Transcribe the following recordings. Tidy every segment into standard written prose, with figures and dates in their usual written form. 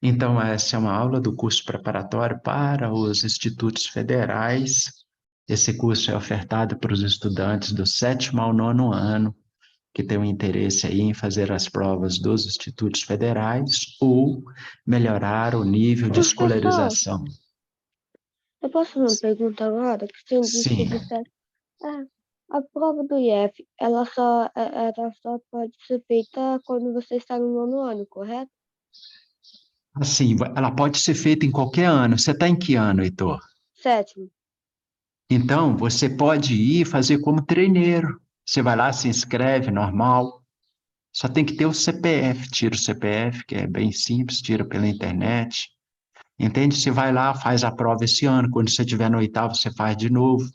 Então, essa é uma aula do curso preparatório para os institutos federais. Esse curso é ofertado para os estudantes do 7º ao 9º ano, que têm um interesse aí em fazer as provas dos institutos federais ou melhorar o nível de Professor, escolarização. eu posso fazer uma pergunta agora? Que você disse que Sim, a prova do IF, ela só pode ser feita quando você está no nono ano, correto? assim, ela pode ser feita em qualquer ano. Você está em que ano, Heitor? Sétimo. Então, você pode ir fazer como treineiro. Você vai lá, se inscreve, normal. Só tem que ter o CPF. Tira o CPF, que é bem simples, tira pela internet. Entende? Você vai lá, faz a prova esse ano. Quando você estiver no oitavo, você faz de novo.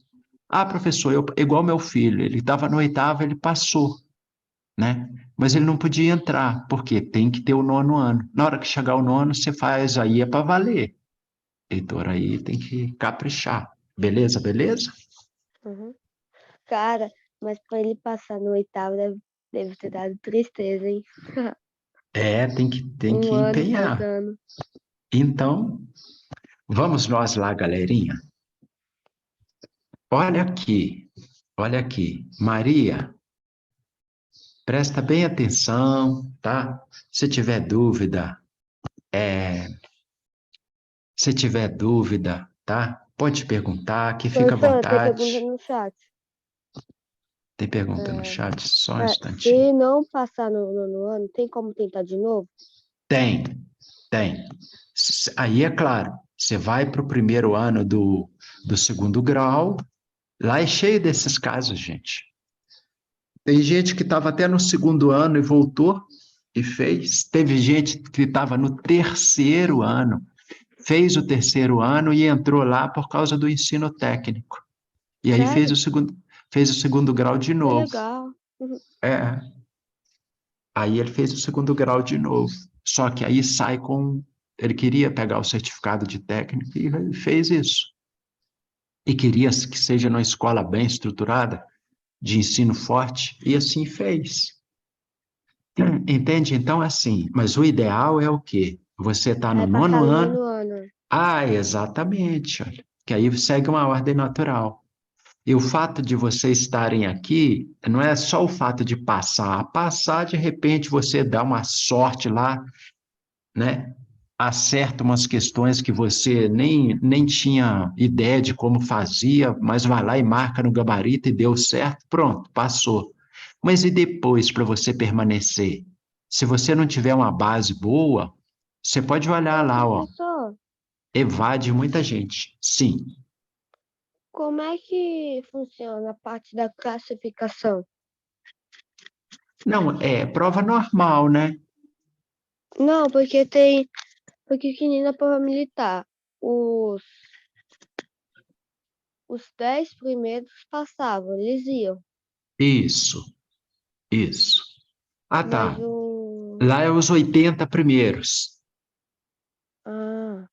Ah, professor, igual meu filho, ele estava no oitavo, ele passou, né? Mas ele não podia entrar, porque tem que ter o 9º ano. Na hora que chegar o nono, você faz, aí é para valer. Heitor, aí tem que caprichar. Beleza, beleza? Uhum. Cara, mas para ele passar no oitavo deve ter dado tristeza, hein? É, tem que Um ano empenhar. faltando. Então, vamos nós lá, galerinha. Olha aqui. Maria, presta bem atenção, tá? Se tiver dúvida, se tiver dúvida, tá? Pode perguntar, que fica à Professor, tem pergunta vontade. no chat. Tem pergunta no É, chat? Só um instantinho. se não passar no nono ano, tem como tentar de novo? Tem, tem. Aí é claro, você vai para o primeiro ano do segundo grau, lá é cheio desses casos, gente. Tem gente que estava até no segundo ano e voltou e fez. Teve gente que estava no terceiro ano, fez o terceiro ano e entrou lá por causa do ensino técnico. E aí Sério? fez o segundo grau de Que novo. legal. Uhum. É, aí ele fez o segundo grau de novo. Só que aí sai com. Ele queria pegar o certificado de técnico e ele fez isso. E queria que seja numa escola bem estruturada, de ensino forte, e assim fez. Entende? Então, assim, mas o ideal é o quê? Você está no É nono passar no ano. nono ano. Ah, exatamente, olha. Que aí segue uma ordem natural. E o fato de vocês estarem aqui não é só o fato de passar. Passar, de repente, você dá uma sorte lá, né? Acerta umas questões que você nem tinha ideia de como fazia, mas vai lá e marca no gabarito e deu certo, pronto, passou. Mas e depois para você permanecer? Se você não tiver uma base boa, você pode olhar Ô, lá, ó, professor, evade muita gente. Sim. como é que funciona a parte da classificação? Não, é prova normal, né? Não, porque que nem na prova militar, os, os 10 primeiros passavam, eles iam, Isso, isso. Ah, mas tá. Lá é os 80 primeiros. ah,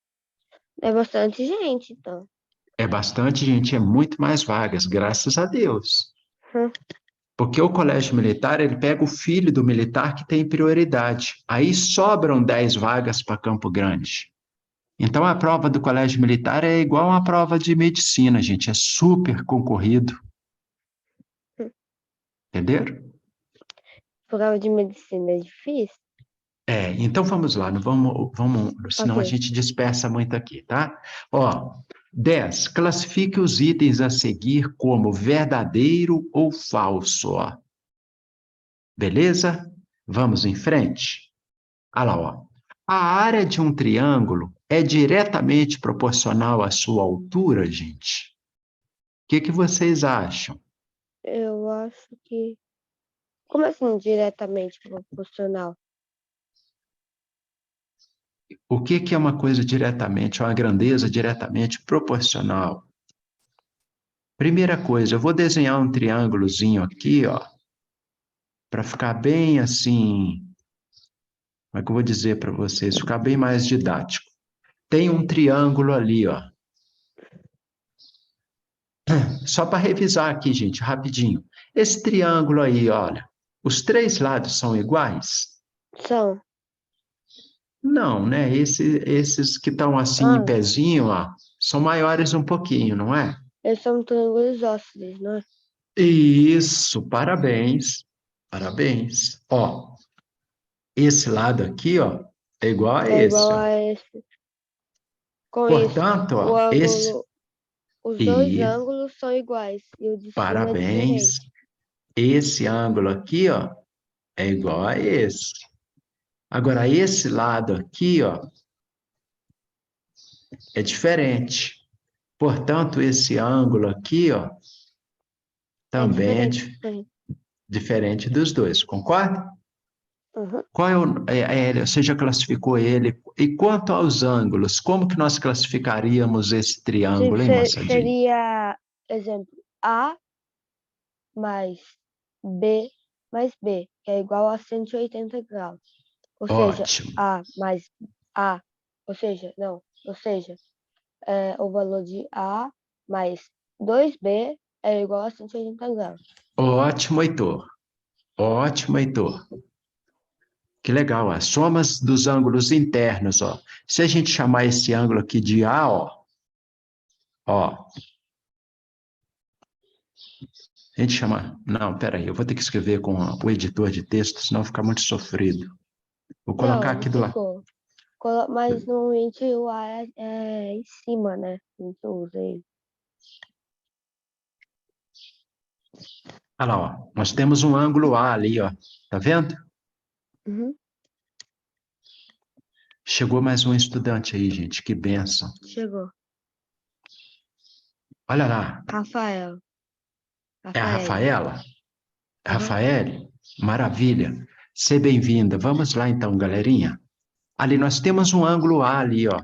é bastante gente, então. É bastante gente, é muito mais vagas, graças a Deus. Hum. Porque o colégio militar, ele pega o filho do militar que tem prioridade. Aí sobram 10 vagas para Campo Grande. Então a prova do colégio militar é igual uma prova de medicina, gente, é super concorrido, entenderam? Prova de medicina é difícil? É, então vamos lá, não vamos, senão a Ok. gente dispersa muito aqui, tá? Ó, 10. Classifique os itens a seguir como verdadeiro ou falso, ó. Beleza? Vamos em frente. Olha lá, ó. A área de um triângulo é diretamente proporcional à sua altura, gente? O que vocês acham? Eu acho que. Como assim, diretamente proporcional? O que é uma coisa diretamente, uma grandeza diretamente proporcional? Primeira coisa, eu vou desenhar um triângulozinho aqui, ó, para ficar bem assim, como é que eu vou dizer para vocês, ficar bem mais didático. Tem um triângulo ali, ó. Só para revisar aqui, gente, rapidinho. Esse triângulo aí, olha, os três lados são iguais? São. Não, né? Esses que estão assim em Ah, pezinho, ó, são maiores um pouquinho, não é? eles são triângulos isósceles, não é? Isso, parabéns. Parabéns. Ó, esse lado aqui, ó, é igual a É igual esse, ó. a esse. Com isso, Portanto, o ó, esse ângulo, os dois e ângulos são iguais e o de cima é parabéns. diferente. Esse ângulo aqui, ó, é igual a esse. Agora, esse lado aqui, ó, é diferente. Portanto, esse ângulo aqui, ó, É também é diferente também. diferente dos dois, concorda? Uhum. Qual é o, você já classificou ele? E quanto aos ângulos, como que nós classificaríamos esse triângulo, hein, moçadinho? Seria, exemplo, A mais B mais B, que é igual a 180 graus. Ou seja, Ótimo. A mais A, ou seja, não, ou seja, o valor de A mais 2B é igual a 180 graus. Ótimo, Heitor. Ótimo, Heitor. Que legal, as somas dos ângulos internos, ó. Se a gente chamar esse ângulo aqui de A, ó, a gente chama. Não, peraí, eu vou ter que escrever com o editor de texto, senão fica muito sofrido. Vou colocar Não, não aqui do lado. ficou. Mas normalmente o A é em cima, né? A gente usa ele. Olha lá, ó. Nós temos um ângulo A ali, ó. Tá vendo? Uhum, Chegou mais um estudante aí, gente. Que bênção. chegou. Olha lá. Rafael. É a Rafael. Rafaela? Aham. Rafaele? Maravilha. Seja bem-vinda. Vamos lá então, galerinha. Ali nós temos um ângulo A ali, ó.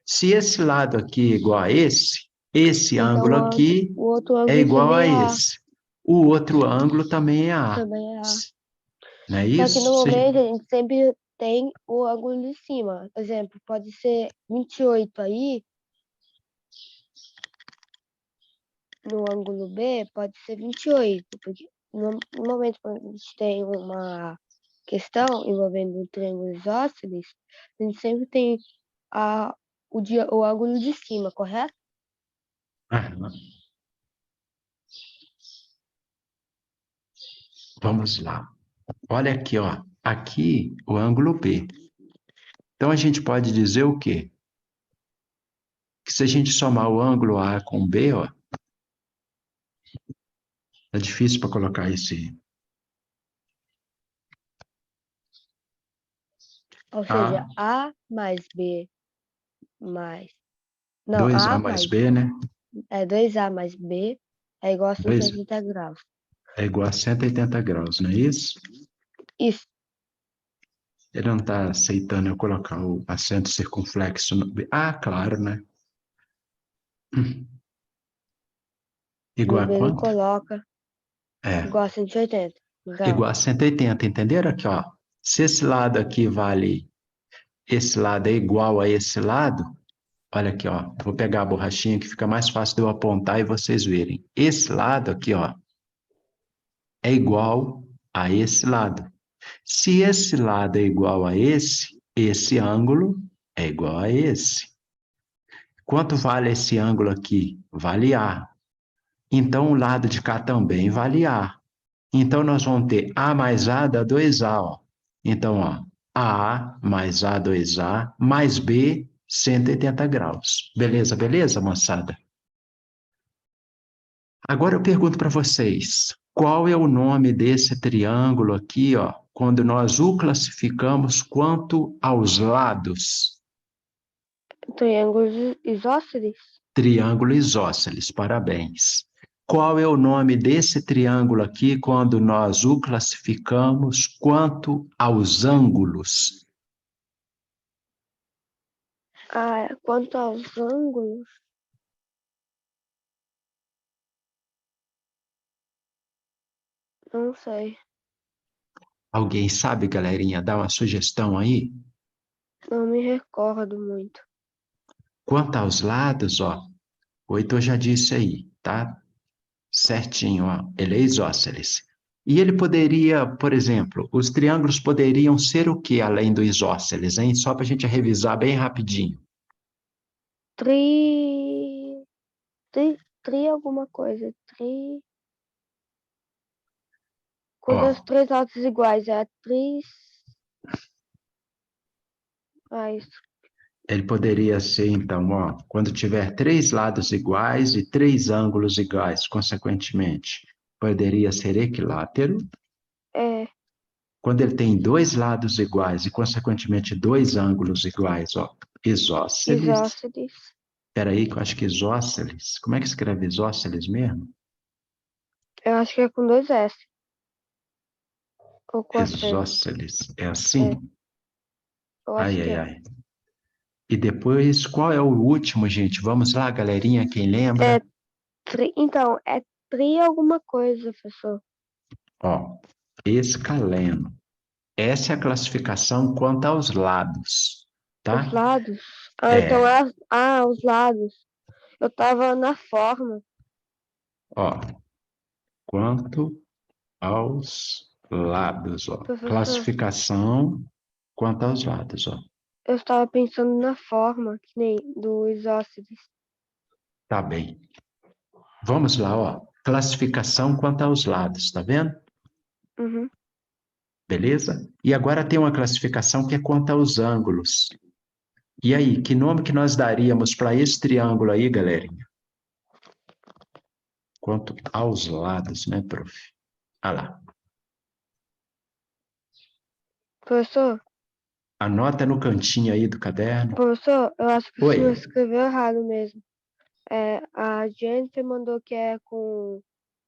Se esse lado aqui é igual a esse Então, ângulo aqui o outro é ângulo igual a seria A. esse. O outro ângulo também é A. Também é A. Não é Só que isso? normalmente a gente sempre tem o ângulo de cima. Por exemplo, pode ser 28 aí, no ângulo B, pode ser 28, porque no momento quando a gente tem uma questão envolvendo um triângulo isósceles, a gente sempre tem a, o ângulo de cima, correto? Aham. Vamos lá. Olha aqui, ó. Aqui o ângulo B. Então a gente pode dizer o quê? Que se a gente somar o ângulo A com B, ó, é difícil para colocar esse Ou seja, A, A mais B mais. Não, dois a A mais mais. B, né? 2A mais B é igual a Dois 180 graus. é igual a 180 graus, não é isso? Isso. Ele não está aceitando eu colocar o acento circunflexo no B. Ah, claro, né? Igual No a B ele quanto? coloca É, igual a 180 igual graus. a 180, entenderam aqui, ó? Se esse lado aqui vale, esse lado é igual a esse lado, olha aqui, ó. Vou pegar a borrachinha que fica mais fácil de eu apontar e vocês verem. Esse lado aqui, ó, é igual a esse lado. Se esse lado é igual a esse ângulo é igual a esse. Quanto vale esse ângulo aqui? Vale A. Então, o lado de cá também vale A. Então, nós vamos ter A mais A dá 2A, ó. Então, ó, A mais A, 2A, mais B, 180 graus. Beleza, beleza, moçada? Agora eu pergunto para vocês, qual é o nome desse triângulo aqui, ó, quando nós o classificamos quanto aos lados? Triângulos isósceles? Triângulo isósceles, parabéns. Qual é o nome desse triângulo aqui quando nós o classificamos quanto aos ângulos? Ah, quanto aos ângulos, não sei. Alguém sabe, galerinha? Dá uma sugestão aí? Não me recordo muito. Quanto aos lados, ó, o Heitor já disse aí, tá? Certinho, ó, ele é isósceles. E ele poderia, por exemplo, os triângulos poderiam ser o que além do isósceles, hein? Só para a gente revisar bem rapidinho. Tri... Tri alguma coisa. Tri... Quando os Ó, três lados iguais, é a tris... Ah, isso. ele poderia ser, então, ó, quando tiver três lados iguais e três ângulos iguais, consequentemente, poderia ser equilátero. É, Quando ele tem dois lados iguais e, consequentemente, dois ângulos iguais, ó, isósceles. isósceles. Espera aí, que eu acho que isósceles. Como é que escreve isósceles mesmo? Eu acho que é com dois S. Ou com acento. Isósceles. É É, assim? eu acho Ai, que ai, é. ai. E depois, qual é o último, gente? Vamos lá, galerinha, quem É lembra? Então, é tri alguma coisa, professor. Ó, escaleno. Essa é a classificação quanto aos lados, Os tá? lados. Ah, então É, é. Ah, os lados. Eu tava na forma, ó, quanto aos lados, ó. professor. Classificação quanto aos lados, ó. Eu estava pensando na forma, que nem do isósceles. Tá bem. Vamos lá, ó. Classificação quanto aos lados, tá vendo? Uhum. Beleza? E agora tem uma classificação que é quanto aos ângulos. E aí, que nome que nós daríamos para esse triângulo aí, galerinha? Quanto aos lados, né, prof? Ah lá. Professor, Anota no cantinho aí do caderno. professor, eu acho que o senhor Oi. escreveu errado mesmo. É, a Jennifer mandou que é com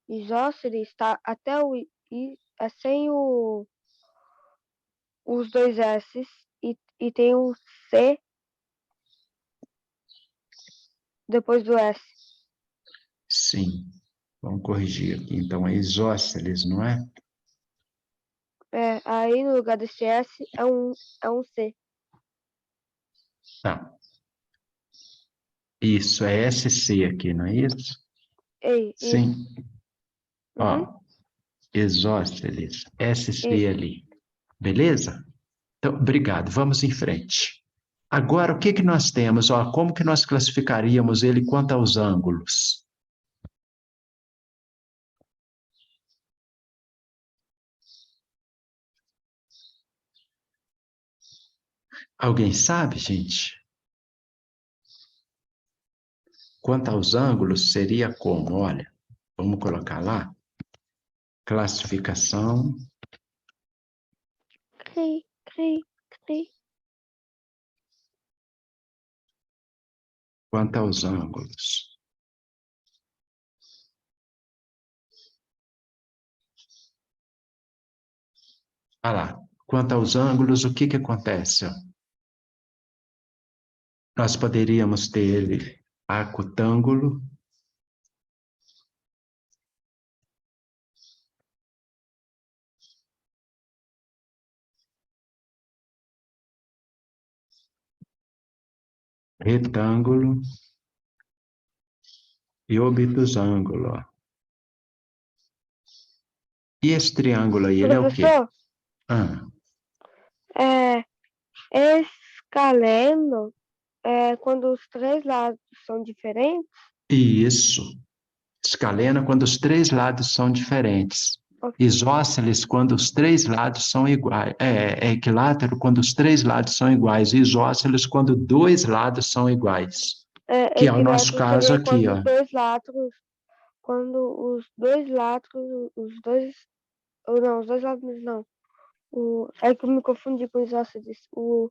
isósceles, tá? Até o é sem os dois S e tem o C depois do S. Sim. Vamos corrigir aqui. Então, é isósceles, não é? É, aí no lugar desse S é um C. Tá. Isso, é SC aqui, não é isso? Ei, isso. Sim. Uhum, Ó, isósceles, SC isso. ali. Beleza? Então, obrigado. Vamos em frente. Agora, o que que nós temos? Ó, como que nós classificaríamos ele quanto aos ângulos? Alguém sabe, gente? Quanto aos ângulos, seria como? Olha, vamos colocar lá. Classificação. Cri, cri, cri. Quanto aos ângulos. Ah lá. Quanto aos ângulos, o que que acontece? Ó? Nós poderíamos ter acutângulo, retângulo e obtusângulo. Ó. E esse triângulo aí, ele é o quê? Professor, Ah, é, escaleno é quando os três lados são diferentes. isso. Escalena quando os três lados são diferentes. Ok. Isósceles quando os três lados são iguais. É equilátero quando os três lados são iguais. Isósceles quando dois lados são iguais. É, Que é o nosso equilátero caso seria aqui, ó. quando os dois, ou não, os dois lados não. É que eu me confundi com os ácidos. O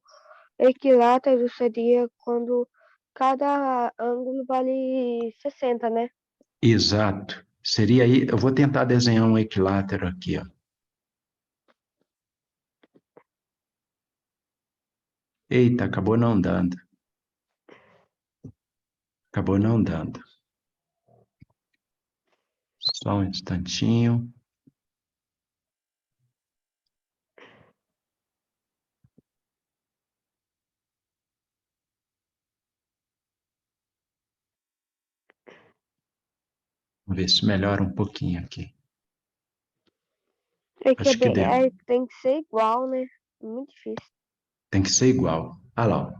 equilátero seria quando cada ângulo vale 60, né? Exato. Seria aí, eu vou tentar desenhar um equilátero aqui, ó. Eita, acabou não dando. Acabou não dando. Só um instantinho. Vamos ver se melhora um pouquinho aqui. que Acho que deu. tem que ser igual, né? Muito difícil. Tem que ser igual. Olha lá, ó,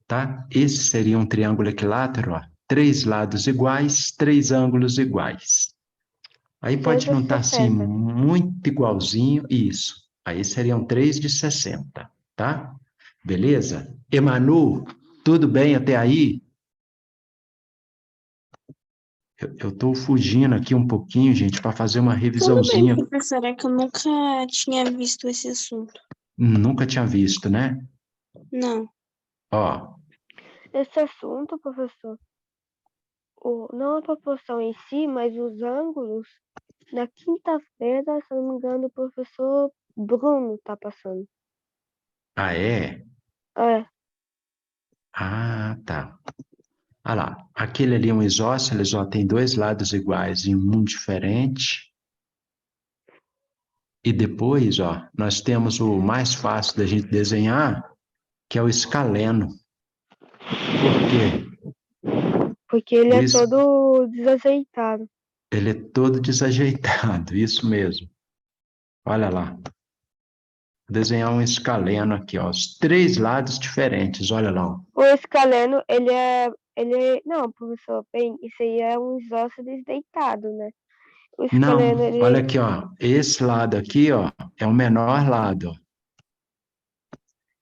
tá? Esse seria um triângulo equilátero, ó. Três lados iguais, três ângulos iguais. Aí pode não estar assim 360. muito igualzinho, isso. Aí seriam 3 de 60, tá? Beleza? Emanu, tudo bem até aí? Eu estou fugindo aqui um pouquinho, gente, para fazer uma Tudo bem, revisãozinha. professora, é que eu nunca tinha visto esse assunto. Nunca tinha visto, né? Não. Ó, Esse assunto, professor, não a proporção em si, mas os ângulos, na quinta-feira, se eu não me engano, o professor Bruno tá passando. ah, é? É, Ah, tá. Ah lá, aquele ali é um isósceles, ó, tem dois lados iguais e um diferente. E depois, ó, nós temos o mais fácil da gente desenhar, que é o escaleno. Por quê? porque ele O é es... todo desajeitado. Ele é todo desajeitado, isso mesmo. Olha lá. Vou desenhar um escaleno aqui, ó, os três lados diferentes, olha lá. Ó. O escaleno, não, professor, bem, isso aí é um isósceles deitado, né? O escaleno, Não, olha aqui, ó, esse lado aqui, ó, é o menor lado, ó.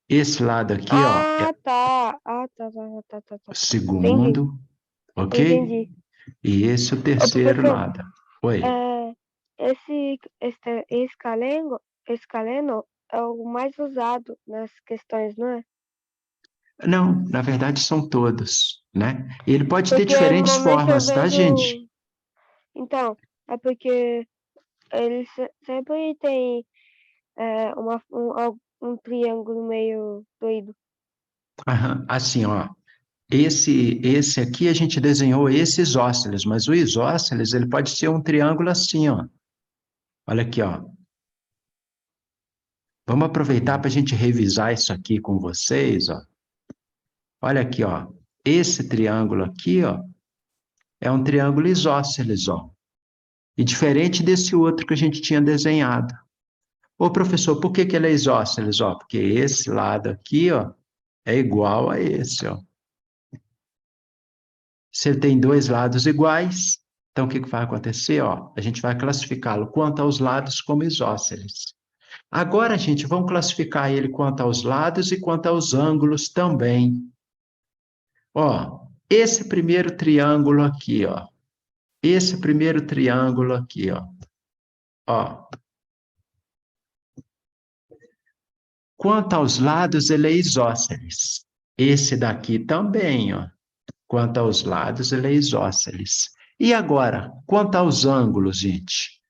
Esse lado aqui, ó, é Ah, tá. Ah, o tá. Entendi, segundo, ok? entendi. E esse é o Ô, terceiro professor, lado. Oi. é, esse escaleno é o mais usado nas questões, não é? Não, na verdade são todos, né? Ele pode ter Porque diferentes normalmente eu formas, tá, gente? vejo. Então, é porque ele sempre tem um triângulo meio doido. Aham, assim, ó, esse aqui a gente desenhou esse isósceles, mas o isósceles ele pode ser um triângulo assim, ó. Olha aqui, ó. Vamos aproveitar para a gente revisar isso aqui com vocês, ó. Olha aqui, ó. Esse triângulo aqui, ó, é um triângulo isósceles, ó. E diferente desse outro que a gente tinha desenhado. Ô, professor, por que que ele é isósceles, ó? Porque esse lado aqui, ó, é igual a esse, ó. Se ele tem dois lados iguais, então o que que vai acontecer, ó? A gente vai classificá-lo quanto aos lados como isósceles. Agora, gente, vamos classificar ele quanto aos lados e quanto aos ângulos também. Ó, esse primeiro triângulo aqui, ó. Esse primeiro triângulo aqui, ó. Ó. Quanto aos lados, ele é isósceles. Esse daqui também, ó. Quanto aos lados, ele é isósceles. E agora, quanto aos ângulos, gente?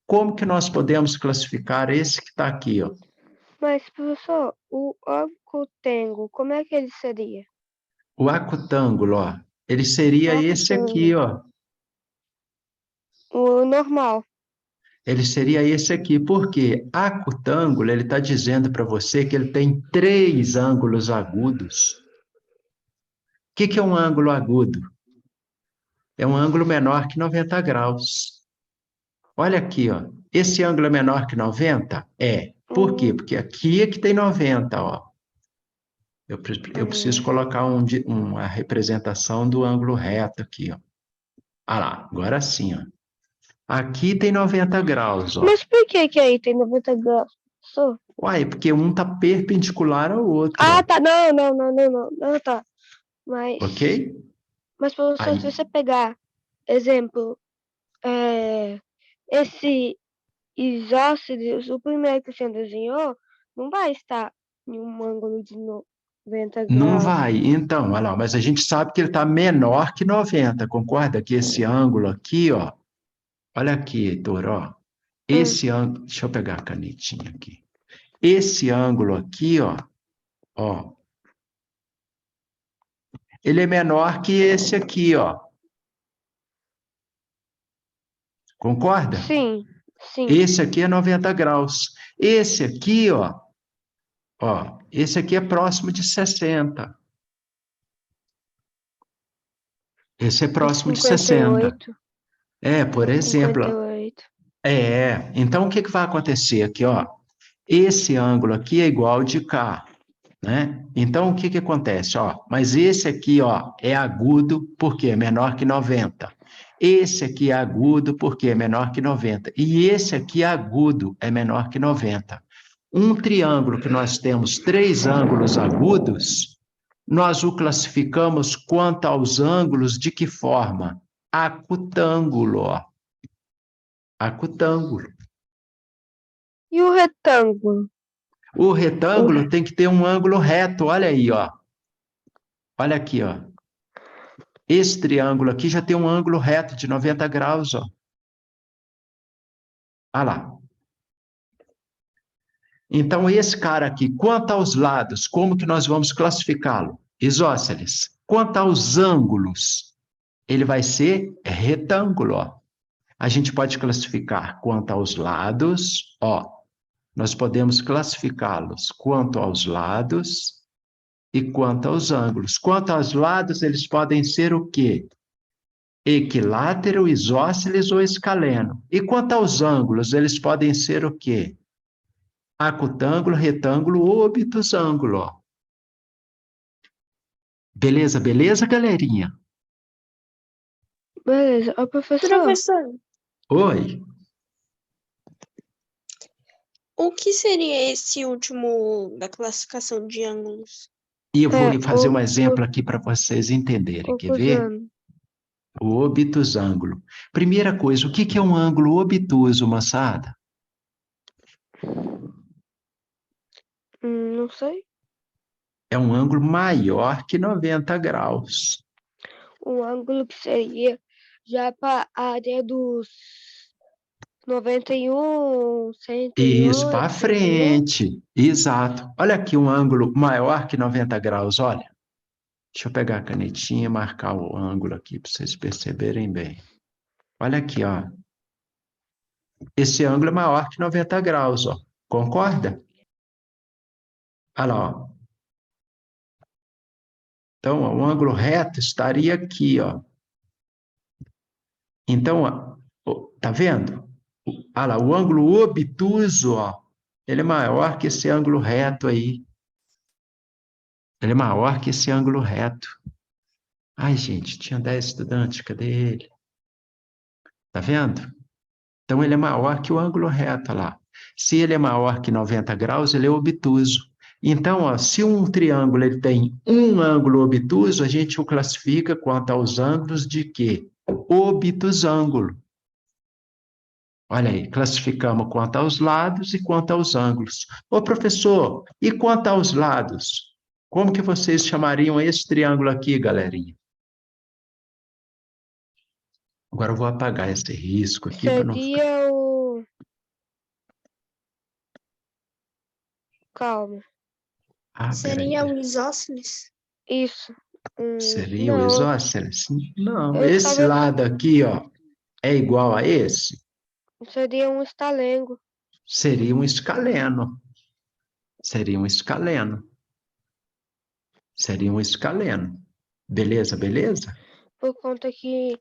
Como que nós podemos classificar esse que está aqui, ó? Mas, professor, o ancotengo, como é que ele seria? O acutângulo, ó. Ele O seria esse acotango. aqui, ó. O normal. Ele seria esse aqui, porque acutângulo, ele está dizendo para você que ele tem três ângulos agudos. O que que é um ângulo agudo? É um ângulo menor que 90 graus. Olha aqui, ó. Esse ângulo é menor que 90? É. Por quê? Hum, Porque aqui é que tem 90, ó. Eu preciso hum. colocar uma representação do ângulo reto aqui, ó. Ah lá, agora sim, ó. Aqui tem 90 graus, ó. Mas por que aí tem 90 graus, professor? Uai, porque um está perpendicular ao outro, Ah, ó. tá. Não, tá. Mas, Ok? mas professor, Aí, se você pegar, exemplo, é, esse isósceles, o primeiro que você desenhou, não vai estar em um ângulo de 90 não graus. vai. Então, olha lá, mas a gente sabe que ele está menor que 90, concorda? Que esse ângulo aqui, ó. Olha aqui, Heitor, ó. Hum, Esse ângulo. Deixa eu pegar a canetinha aqui. Esse ângulo aqui, ó, ele é menor que esse aqui, ó. Concorda? sim, sim. Esse aqui é 90 graus. Esse aqui, esse aqui é próximo de 60. Esse é É próximo de 60. 58. É, por É exemplo, 58. Então o que que vai acontecer aqui, ó? Esse ângulo aqui é igual ao de cá, né? Então o que que acontece, ó? Mas esse aqui, ó, é agudo porque é menor que 90. Esse aqui é agudo porque é menor que 90. E esse aqui é agudo, é menor que 90. Um triângulo que nós temos três ângulos agudos, nós o classificamos quanto aos ângulos de que forma? Acutângulo, ó. Acutângulo. E o retângulo? O retângulo tem que ter um ângulo reto, olha aí, ó. Olha aqui, ó. Esse triângulo aqui já tem um ângulo reto de 90 graus, ó. Olha lá. Então, esse cara aqui, quanto aos lados, como que nós vamos classificá-lo? Isósceles. Quanto aos ângulos, ele vai ser retângulo, ó. A gente pode classificar quanto aos lados, ó. Nós podemos classificá-los quanto aos lados e quanto aos ângulos. Quanto aos lados, eles podem ser o quê? Equilátero, isósceles ou escaleno. E quanto aos ângulos, eles podem ser o quê? Acutângulo, retângulo ou obtusângulo. Ó. Beleza, beleza, galerinha? Beleza. Ô, professor, Professor, Oi. o que seria esse último da classificação de ângulos? E eu vou fazer um o exemplo aqui para vocês entenderem. Quer ver? obtusando. O obtusângulo. Primeira coisa, o que que é um ângulo obtuso, moçada? Não sei. É um ângulo maior que 90 graus. Um ângulo que seria já para a área dos 91, Isso, para 108, entendeu? frente. Exato. Olha aqui um ângulo maior que 90 graus, olha. Deixa eu pegar a canetinha e marcar o ângulo aqui para vocês perceberem bem. Olha aqui, ó. Esse ângulo é maior que 90 graus, ó. Concorda? Olha lá, ó. Então, ó, o ângulo reto estaria aqui, ó. Então, ó, tá vendo? Olha lá, o ângulo obtuso, ó, ele é maior que esse ângulo reto aí. Ele é maior que esse ângulo reto. Ai, gente, tinha 10 estudantes, cadê ele? Tá vendo? Então, ele é maior que o ângulo reto, olha lá. Se ele é maior que 90 graus, ele é obtuso. Então, ó, se um triângulo ele tem um ângulo obtuso, a gente o classifica quanto aos ângulos de quê? Obtusângulo. Olha aí, classificamos quanto aos lados e quanto aos ângulos. Ô, professor, e quanto aos lados? Como que vocês chamariam esse triângulo aqui, galerinha? Agora eu vou apagar esse risco aqui para não ficar... Seria o. Calma. Ah, Seria peraí. o isósceles? Isso. Seria o Não, isósceles? Não, eu esse estava. lado aqui, ó, é igual a esse? Seria um estalengo. Seria um escaleno. Seria um escaleno. Seria um escaleno. Beleza, beleza? Por conta que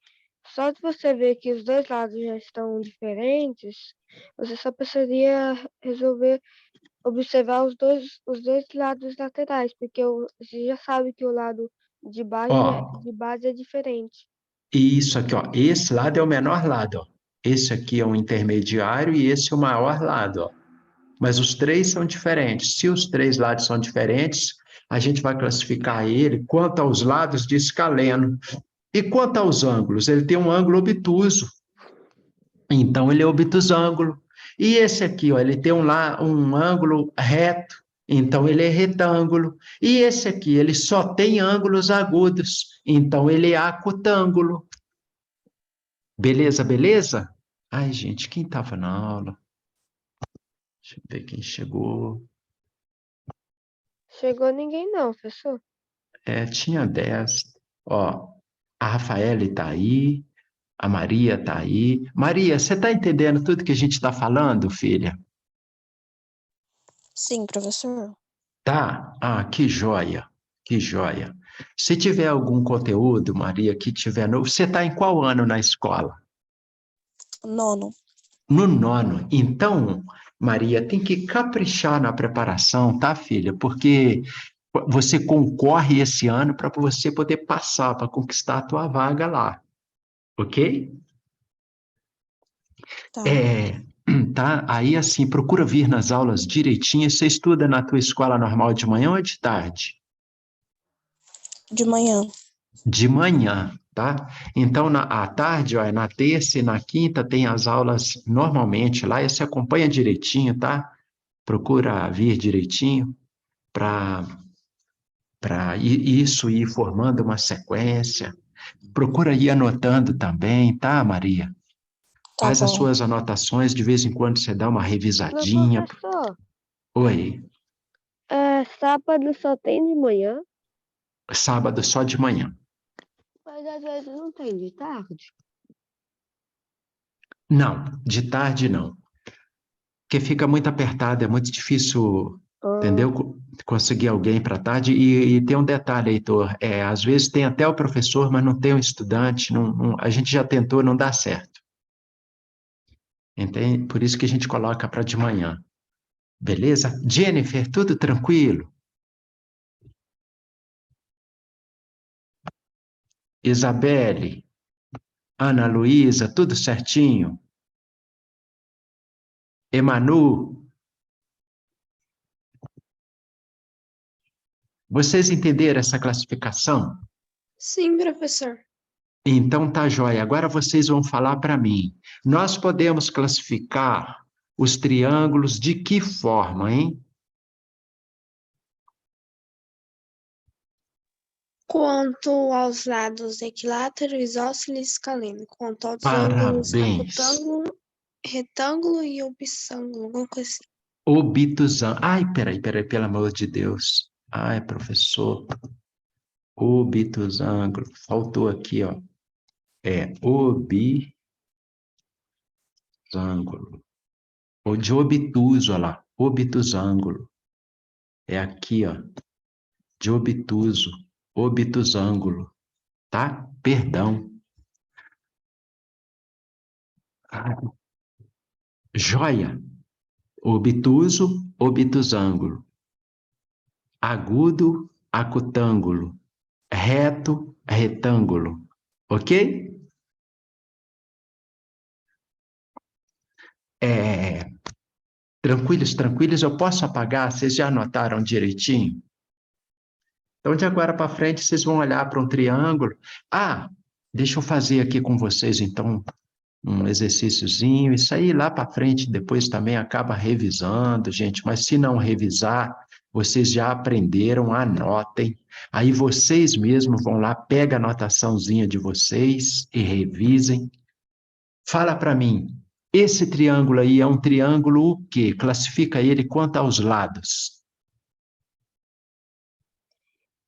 só de você ver que os dois lados já estão diferentes, você só precisaria resolver observar os dois lados laterais, porque você já sabe que o lado Ó, de base é diferente. isso aqui, ó. Esse lado é o menor lado, ó. Esse aqui é o intermediário e esse é o maior lado, ó. Mas os três são diferentes. Se os três lados são diferentes, a gente vai classificar ele quanto aos lados de escaleno. E quanto aos ângulos? Ele tem um ângulo obtuso. Então, ele é obtusângulo. E esse aqui, ó, ele tem um ângulo reto. Então, ele é retângulo. E esse aqui, ele só tem ângulos agudos. Então, ele é acutângulo. Beleza, beleza? Ai, gente, quem estava na aula? Deixa eu ver quem chegou. Chegou ninguém não, professor. Tinha 10. Ó, a Rafaela está aí, a Maria está aí. Maria, você está entendendo tudo que a gente está falando, filha? Sim, professor. Tá? Ah, que joia, que joia. Se tiver algum conteúdo, Maria, que tiver novo, você está em qual ano na escola? Nono. No nono. Então, Maria, tem que caprichar na preparação, tá, filha? Porque você concorre esse ano para você poder passar, para conquistar a tua vaga lá, ok? Tá. É, tá? Aí, assim, procura vir nas aulas direitinho. Você estuda na tua escola normal de manhã ou de tarde? De manhã. De manhã, tá? Então, à tarde, ó, na terça e na quinta tem as aulas normalmente lá, e você acompanha direitinho, tá? Procura vir direitinho para isso ir formando uma sequência. Procura ir anotando também, tá, Maria? Tá Faz as bom. suas anotações, de vez em quando você dá uma Meu revisadinha. professor, Oi, sábado só tem de manhã, sábado só de manhã. mas às vezes não tem de tarde. Não, de tarde não. Porque fica muito apertado, é muito difícil, Ah, entendeu? Conseguir alguém para tarde. E tem um detalhe, Heitor, às vezes tem até o professor, mas não tem o estudante, a gente já tentou, não dá certo. Entende? Por isso que a gente coloca para de manhã. Beleza? Jennifer, tudo tranquilo? Isabelle, Ana Luísa, tudo certinho? Emanu, vocês entenderam essa classificação? Sim, professor. Então tá joia. Agora vocês vão falar para mim. Nós podemos classificar os triângulos de que forma, hein? Quanto aos lados equilátero, isósceles e escaleno. Quanto aos ângulos Parabéns. acutângulo, retângulo e obsângulo. Alguma coisa assim. Obtusão. Ai, peraí, pelo amor de Deus. Ai, professor. Obtusângulo. Faltou aqui, ó. É obtusângulo. Ou de obtuso, olha lá. Obtusângulo. É aqui, ó. De obtuso. Obtusângulo. Tá? Perdão. Ah, joia. Obtuso, obtusângulo. Agudo, acutângulo. Reto, retângulo. Ok? É, tranquilos, tranquilos, eu posso apagar? Vocês já anotaram direitinho? Então, de agora para frente, vocês vão olhar para um triângulo. Ah, deixa eu fazer aqui com vocês, então, um exercíciozinho. Isso aí lá para frente, depois também acaba revisando, gente. Mas se não revisar, vocês já aprenderam, anotem. Aí vocês mesmos vão lá, pega a anotaçãozinha de vocês e revisem. Fala para mim, esse triângulo aí é um triângulo o quê? Classifica ele quanto aos lados.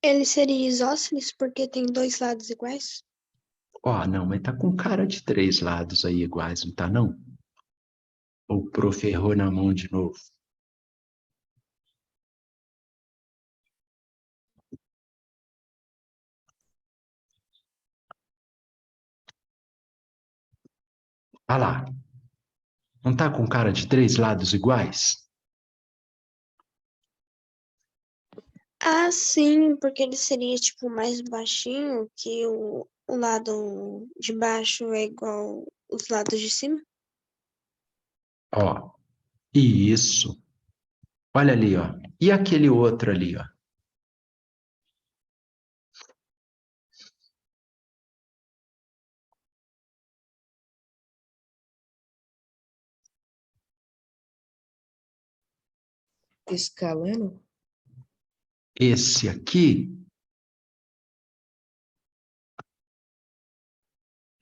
Ele seria isósceles porque tem dois lados iguais? Ó, não, mas tá com cara de três lados aí iguais, não tá não? O prof errou na mão de novo. Ah lá, não tá com cara de três lados iguais? Ah, sim, porque ele seria tipo mais baixinho que o lado de baixo é igual os lados de cima. Ó, isso. Olha ali, ó. E aquele outro ali, ó. Escalando? Esse aqui,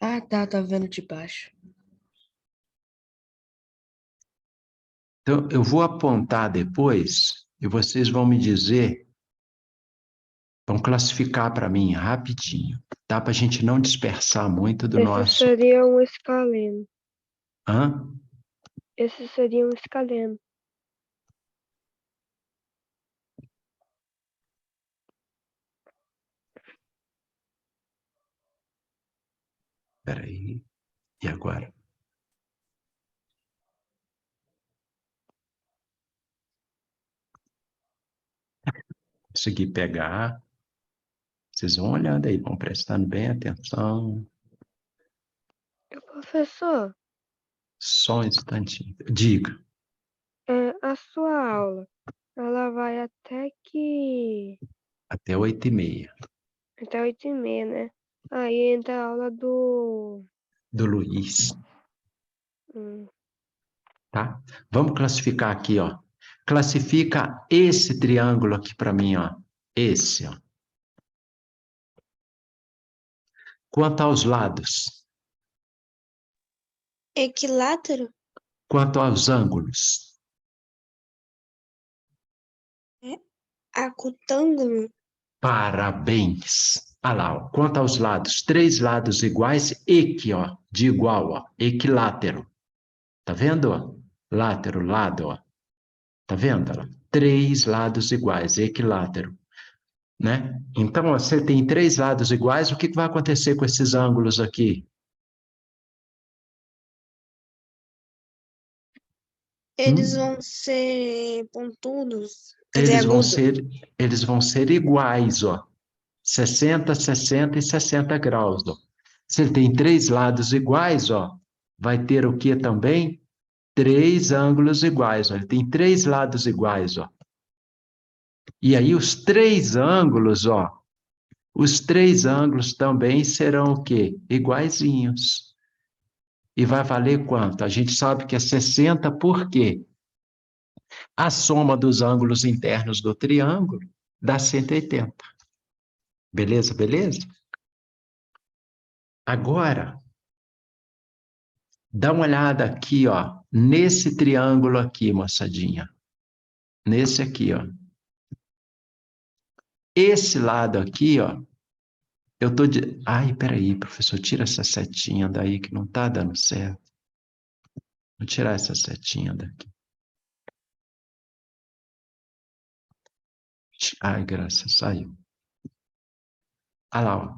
Ah, tá vendo de baixo. então eu vou apontar depois e vocês vão me dizer, vão classificar para mim rapidinho, tá? Para a gente não dispersar muito do esse nosso. seria um escaleno. Hã? Esse seria um escaleno. Peraí. E agora? conseguir pegar. Vocês vão olhando aí, vão prestando bem atenção. Professor, Só um instantinho. Diga. a sua aula, ela vai Até 8h30. até 8h30, né? Aí entra a aula do... Do Luiz, hum, tá? Vamos classificar aqui, ó. Classifica esse triângulo aqui para mim, ó. Esse, ó. Quanto aos lados? Equilátero? Quanto aos ângulos? Acutângulo? Parabéns. Olha lá, ó. Quanto aos lados? 3 lados iguais, equi, ó. De igual, ó. Equilátero. Tá vendo, ó? Látero, lado, ó. Tá vendo? Ó? 3 lados iguais, equilátero. Né? Então, ó, você tem 3 lados iguais, o que vai acontecer com esses ângulos aqui? Eles vão ser pontudos, quer dizer, Eles vão agudos. eles vão ser iguais, ó. 60, 60 e 60 graus, ó. Se ele tem 3 lados iguais, ó, vai ter o que também? 3 ângulos iguais, ó. Ele tem 3 lados iguais, ó. E aí os 3 ângulos, ó, os 3 ângulos também serão o quê? Iguaizinhos. E vai valer quanto? A gente sabe que é 60, por quê? A soma dos ângulos internos do triângulo dá 180. Beleza, beleza? Agora, dá uma olhada aqui, ó, nesse triângulo aqui, moçadinha. Nesse aqui, ó. Esse lado aqui, ó, eu tô de... Ai, peraí, professor, tira essa setinha daí que não tá dando certo. Vou tirar essa setinha daqui. Ai, graças, saiu. Olha lá, ó.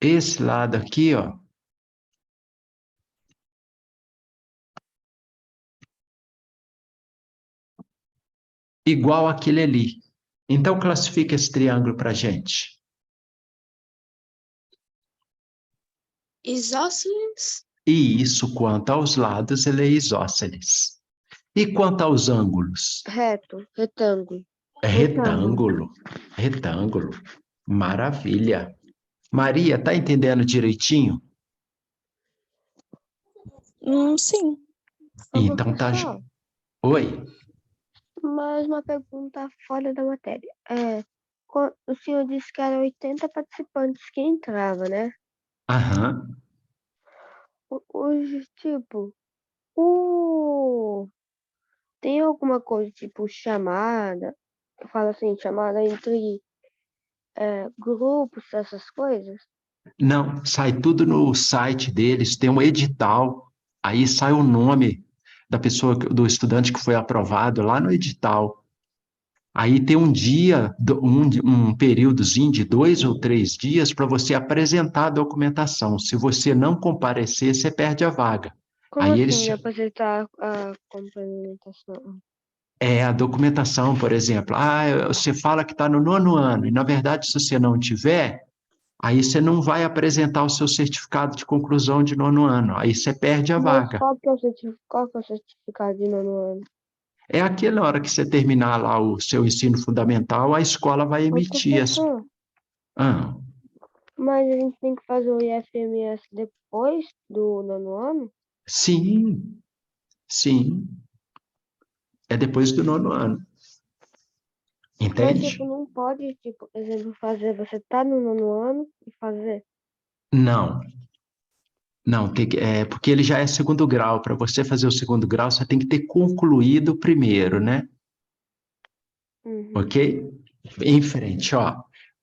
Esse lado aqui, ó, igual aquele ali. Então, classifica esse triângulo para gente. Isósceles? E isso, quanto aos lados, ele é isósceles. E quanto aos ângulos? retângulo. É retângulo. Retângulo. Maravilha. Maria, tá entendendo direitinho? Sim. Então tá. Professor, Oi. mais uma pergunta fora da matéria. O senhor disse que eram 80 participantes que entravam, né? Aham. Hoje, tipo, o... tem alguma coisa, tipo, chamada, eu falo assim, chamada entre grupos, essas coisas? Não, sai tudo no site deles, tem um edital, aí sai o nome da pessoa, do estudante que foi aprovado lá no edital. Aí tem um dia, um períodozinho de 2 ou 3 dias para você apresentar a documentação. Se você não comparecer, você perde a vaga. Como Aí eles assim apresentar a complementação? É a documentação, por exemplo. Ah, você fala que está no 9º ano, e na verdade, se você não tiver, aí você não vai apresentar o seu certificado de conclusão de 9º ano, aí você perde a Mas vaga. qual que é o certificado de 9º ano? É aquela hora que você terminar lá o seu ensino fundamental, a escola vai Ô, emitir as... professor, Ah, mas a gente tem que fazer o IFMS depois do 9º ano? sim, sim, é depois do 9º ano. Mas, Entende? tipo, não pode, tipo, por exemplo, fazer, você tá no 9º ano e fazer. Não, não, porque ele já é segundo grau. Para você fazer o segundo grau, você tem que ter concluído o primeiro, né? Uhum. Ok? Em frente, ó.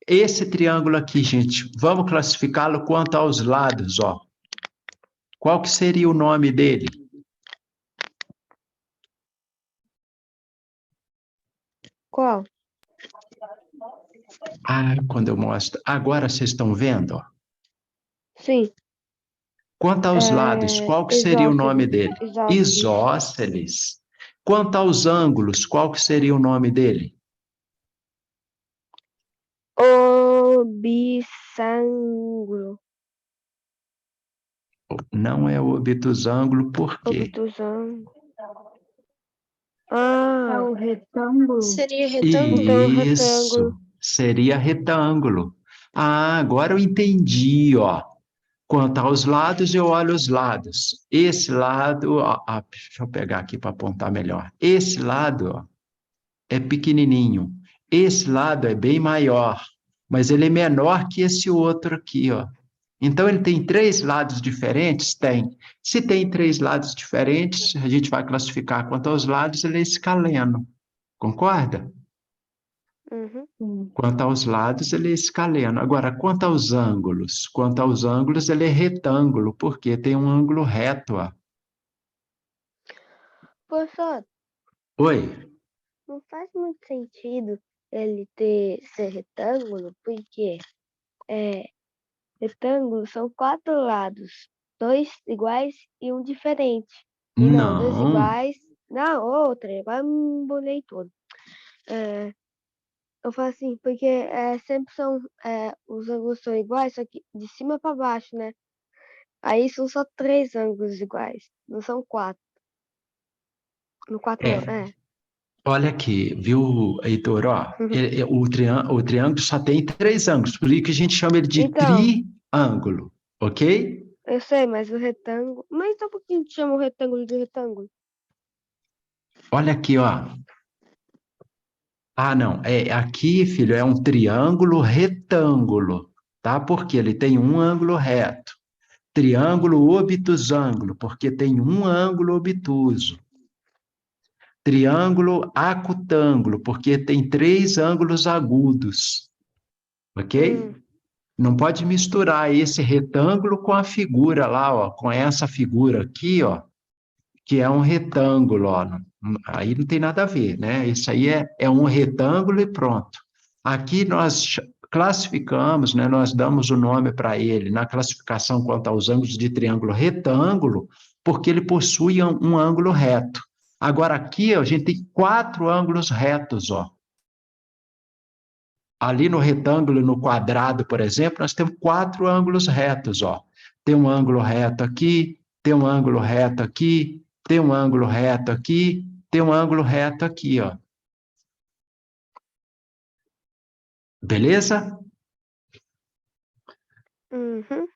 Esse triângulo aqui, gente, vamos classificá-lo quanto aos lados, ó. Qual que seria o nome dele? Qual? Ah, quando eu mostro. Agora vocês estão vendo, ó. Sim. Quanto aos lados, qual que seria o nome Isósceles. dele? Isósceles. Isósceles. Quanto aos ângulos, qual que seria o nome dele? Obsângulo. Não é obtusângulo, por quê? Obtusângulo. Ah, o retângulo. Seria retângulo? Então, Isso, retângulo. seria retângulo. Ah, agora eu entendi, ó. Quanto aos lados, eu olho os lados. Esse lado, ó, deixa eu pegar aqui para apontar melhor. Esse lado, ó, é pequenininho. Esse lado é bem maior, mas ele é menor que esse outro aqui, ó. Então, ele tem 3 lados diferentes? Tem. Se tem 3 lados diferentes, a gente vai classificar quanto aos lados, ele é escaleno. Concorda? Uhum. Quanto aos lados, ele é escaleno. Agora, quanto aos ângulos? Quanto aos ângulos, ele é retângulo, porque tem um ângulo reto, ó. Professor, Oi? não faz muito sentido ele ser retângulo, porque retângulo são 4 lados, 2 iguais e um diferente. E não, 2 Não. iguais, na outra, agora me embolei todo. Eu falo assim, porque sempre são, os ângulos são iguais, só que de cima para baixo, né? Aí são só 3 ângulos iguais, não são 4. No 4 É. não, Olha aqui, viu, Heitor? Ó, o triângulo só tem 3 ângulos, por isso que a gente chama ele de Então, triângulo, ok? eu sei, mas o retângulo. Mas então por que a gente chama o retângulo de retângulo? Olha aqui, ó. Ah, não. Aqui, filho, é um triângulo retângulo, tá? Porque ele tem um ângulo reto. Triângulo obtusângulo, porque tem um ângulo obtuso. Triângulo acutângulo, porque tem 3 ângulos agudos. Ok? Não pode misturar esse retângulo com a figura lá, ó, com essa figura aqui, ó, que é um retângulo, ó. Aí não tem nada a ver, né? Isso aí é um retângulo e pronto. Aqui nós classificamos, né? Nós damos o nome para ele na classificação quanto aos ângulos de triângulo retângulo, porque ele possui um ângulo reto. Agora aqui ó, a gente tem 4 ângulos retos, ó. Ali no retângulo e no quadrado, por exemplo, nós temos 4 ângulos retos, ó. Tem um ângulo reto aqui, tem um ângulo reto aqui, tem um ângulo reto aqui, tem um ângulo reto aqui, ó. Beleza? Uhum.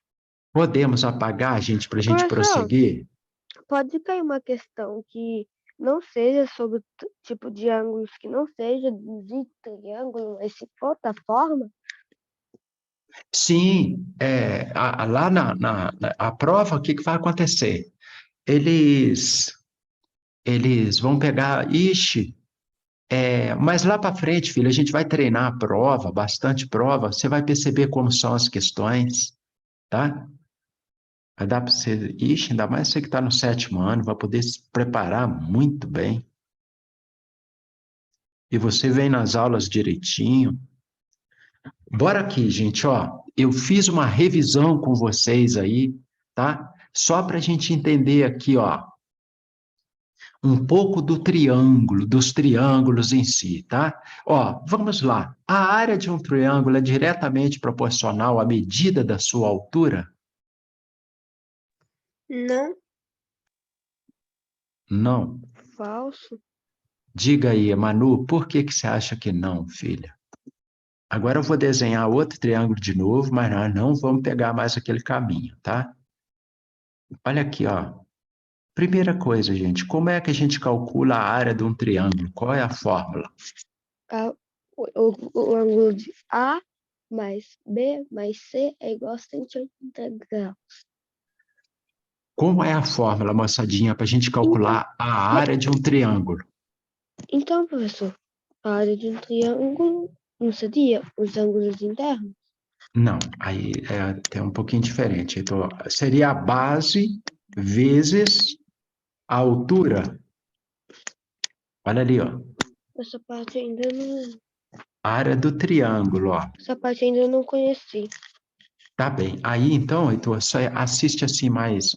Podemos apagar, gente, para a gente Professor, prosseguir? pode cair uma questão que não seja sobre tipo de ângulos, que não seja de triângulo, mas se for outra forma? Sim, lá a prova, o que vai acontecer? Eles vão pegar, mas lá para frente, filho, a gente vai treinar a prova, bastante prova, você vai perceber como são as questões, tá? Vai dar para você, ainda mais você que está no 7º ano, vai poder se preparar muito bem. E você vem nas aulas direitinho. Bora aqui, gente, ó. Eu fiz uma revisão com vocês aí, tá? Só para a gente entender aqui, ó, um pouco do triângulo, dos triângulos em si, tá? Ó, vamos lá. A área de um triângulo é diretamente proporcional à medida da sua altura? Não. Não. Falso. Diga aí, Manu, por que você acha que não, filha? Agora eu vou desenhar outro triângulo de novo, mas nós não vamos pegar mais aquele caminho, tá? Olha aqui, ó. Primeira coisa, gente, como é que a gente calcula a área de um triângulo? Qual é a fórmula? O ângulo de A mais B mais C é igual a 180 graus. Como é a fórmula, moçadinha, para a gente calcular a área de um triângulo? Então, professor, a área de um triângulo não seria os ângulos internos? Não, aí é um pouquinho diferente. Então, seria a base vezes a altura. Olha ali, ó. Essa parte ainda não. A área do triângulo, ó. Essa parte ainda não conheci. Tá bem. Aí, então, Heitor, só assiste assim mais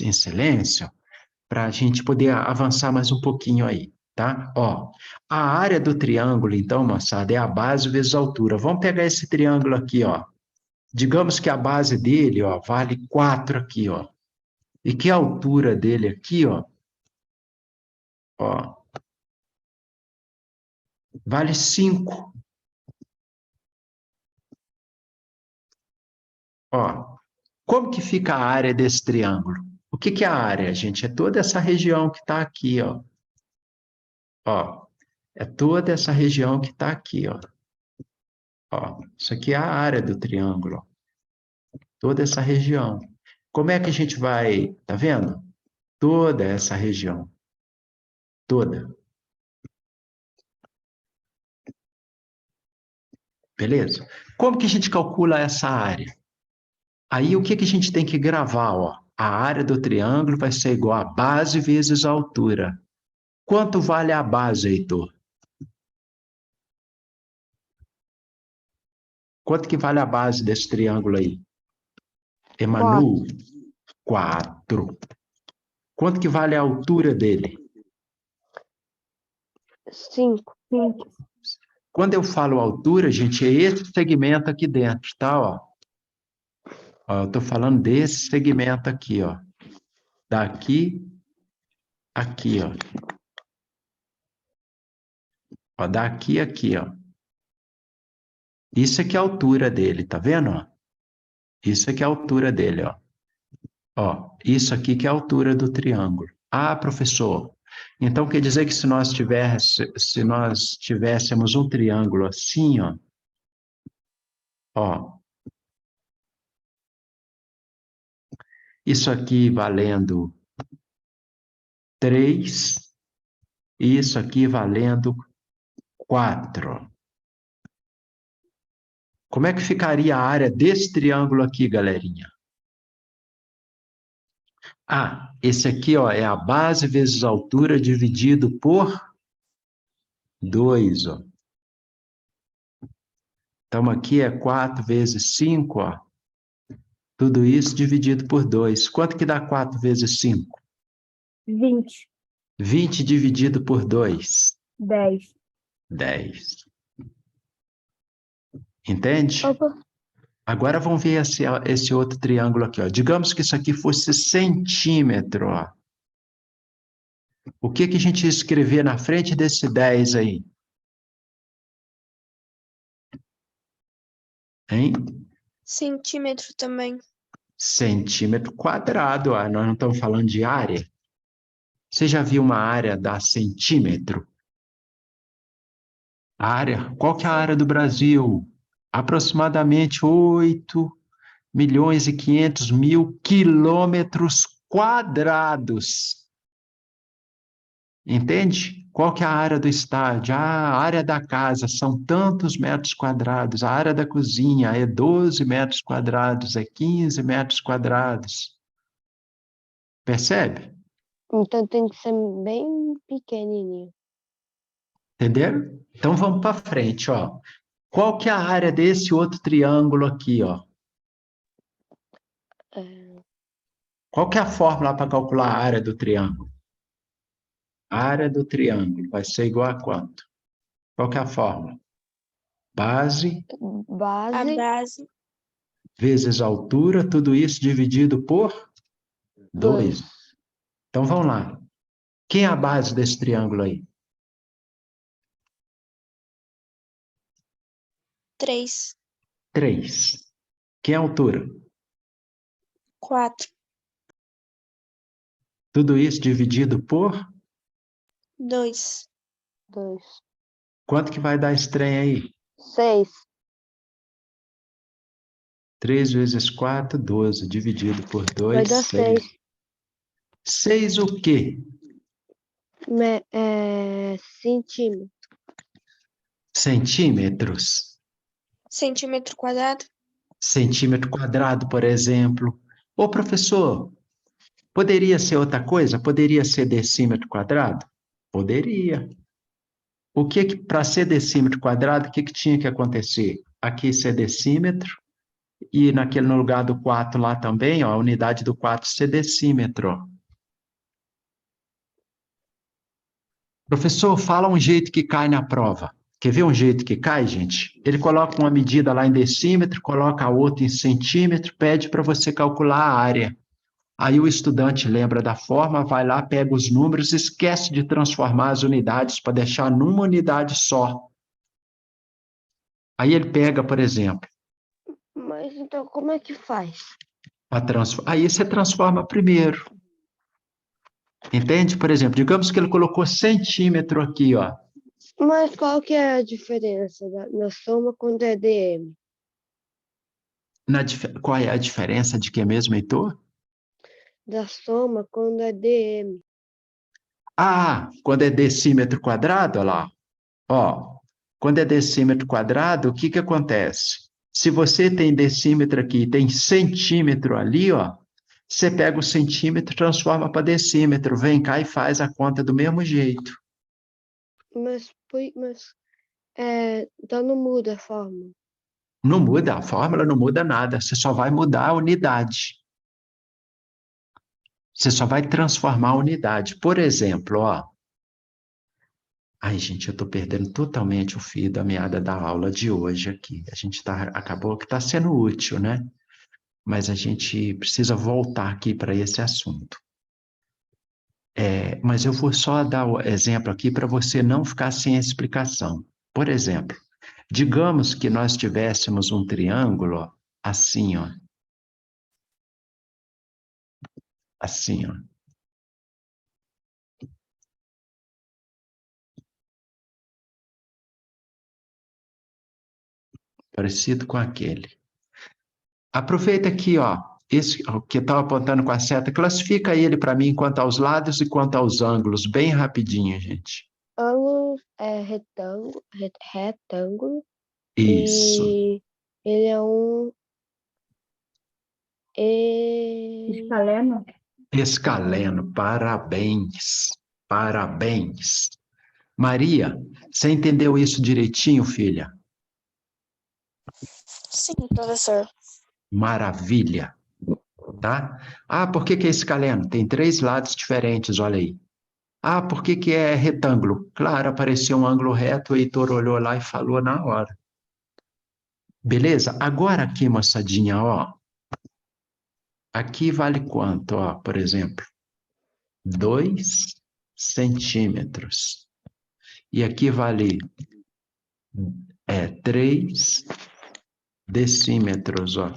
em silêncio, para a gente poder avançar mais um pouquinho aí, tá? Ó, a área do triângulo, então, moçada, é a base vezes a altura. Vamos pegar esse triângulo aqui, ó. Digamos que a base dele, ó, vale 4 aqui, ó. E que a altura dele aqui, ó, vale 5. Ó, como que fica a área desse triângulo? O que que é a área, gente? É toda essa região que está aqui, ó. Ó, é toda essa região que está aqui, ó. Ó, isso aqui é a área do triângulo, ó. Toda essa região. Como é que a gente vai, tá vendo? Toda essa região. Toda. Beleza? Como que a gente calcula essa área? Aí o que que a gente tem que gravar, ó? A área do triângulo vai ser igual a base vezes a altura. Quanto vale a base, Heitor? Quanto que vale a base desse triângulo aí? Emanu? 4. Quanto que vale a altura dele? 5. Quando eu falo altura, gente, é esse segmento aqui dentro, tá? Ó, eu estou falando desse segmento aqui, ó. Daqui, aqui, ó. Ó, daqui, aqui, ó. Isso aqui é a altura dele, tá vendo? Ó? Isso aqui é a altura dele, ó. Ó, isso aqui que é a altura do triângulo. Ah, professor, então quer dizer que se nós tivéssemos um triângulo assim, ó, isso aqui valendo 3, e isso aqui valendo 4. Como é que ficaria a área desse triângulo aqui, galerinha? Ah, esse aqui, ó, é a base vezes a altura dividido por 2, ó. Então, aqui é 4 vezes 5, ó. Tudo isso dividido por 2. Quanto que dá 4 vezes 5? 20. 20 dividido por 2. 10. 10. Entende? Opa. Agora vamos ver esse outro triângulo aqui, ó. Digamos que isso aqui fosse centímetro, ó. O que que a gente ia escrever na frente desse 10 aí? Hein? Centímetro também. Centímetro quadrado, ó. Nós não estamos falando de área. Você já viu uma área dar centímetro? A área? Qual que é a área do Brasil? Aproximadamente 8.500.000 quilômetros quadrados. Entende? Qual que é a área do estádio? A área da casa são tantos metros quadrados. A área da cozinha é 12 metros quadrados, é 15 metros quadrados. Percebe? Então tem que ser bem pequenininho. Entenderam? Então vamos para frente, ó. Qual que é a área desse outro triângulo aqui, ó? É, Qual que é a fórmula para calcular a área do triângulo? A área do triângulo vai ser igual a quanto? Qual que é a fórmula? Base A base, base, vezes altura, tudo isso dividido por 2. 2. Então vamos lá. Quem é a base desse triângulo aí? 3, 3. Quem é a altura? 4, Tudo isso dividido por 2, 2. quanto que vai dar esse trem aí? 6. 3 vezes 4, 12. Dividido por Vai 2, dar 6. 6. 6 o quê? Centímetro. Centímetros. centímetro quadrado, Centímetro quadrado, por exemplo. Ô, professor, poderia ser outra coisa? Poderia ser decímetro quadrado? Poderia. O que para ser decímetro quadrado, o que tinha que acontecer? Aqui ser decímetro, e no lugar do 4 lá também, ó, a unidade do 4 ser decímetro. Ó. Professor, fala um jeito que cai na prova. Quer ver um jeito que cai, gente? Ele coloca uma medida lá em decímetro, coloca a outra em centímetro, pede para você calcular a área. Aí o estudante lembra da forma, vai lá, pega os números, esquece de transformar as unidades para deixar numa unidade só. Aí ele pega, por exemplo, Mas então como é que faz? aí você transforma primeiro. Entende? Por exemplo, digamos que ele colocou centímetro aqui, ó. Mas qual que é a diferença na soma quando é DM? Qual é a diferença de que mesmo, Heitor? Da soma quando é DM. Ah, quando é decímetro quadrado, olha lá. Ó, quando é decímetro quadrado, o que que acontece? Se você tem decímetro aqui e tem centímetro ali, ó, você pega o centímetro, transforma para decímetro, vem cá e faz a conta do mesmo jeito. Mas então não muda a forma. Não muda, a fórmula não muda nada, você só vai mudar a unidade. Você só vai transformar a unidade. Por exemplo, ó. Ai, gente, eu estou perdendo totalmente o fio da meada da aula de hoje aqui. A gente acabou que está sendo útil, né? Mas a gente precisa voltar aqui para esse assunto. Mas eu vou só dar o exemplo aqui para você não ficar sem explicação. Por exemplo, digamos que nós tivéssemos um triângulo ó, assim, ó. Assim, ó. Parecido com aquele. Aproveita aqui, ó. Esse que estava apontando com a seta, classifica ele para mim quanto aos lados e quanto aos ângulos, bem rapidinho, gente. Ângulo é retângulo Isso. e ele é um Escaleno? Escaleno, parabéns. Parabéns. Maria, você entendeu isso direitinho, filha? Sim, professor. Maravilha. Tá? Ah, por que que é escaleno? Tem 3 lados diferentes, olha aí. Ah, por que que é retângulo? Claro, apareceu um ângulo reto, o Heitor olhou lá e falou na hora. Beleza? Agora aqui, moçadinha, ó. Aqui vale quanto, ó, por exemplo? 2 centímetros. E aqui vale 3 decímetros, ó.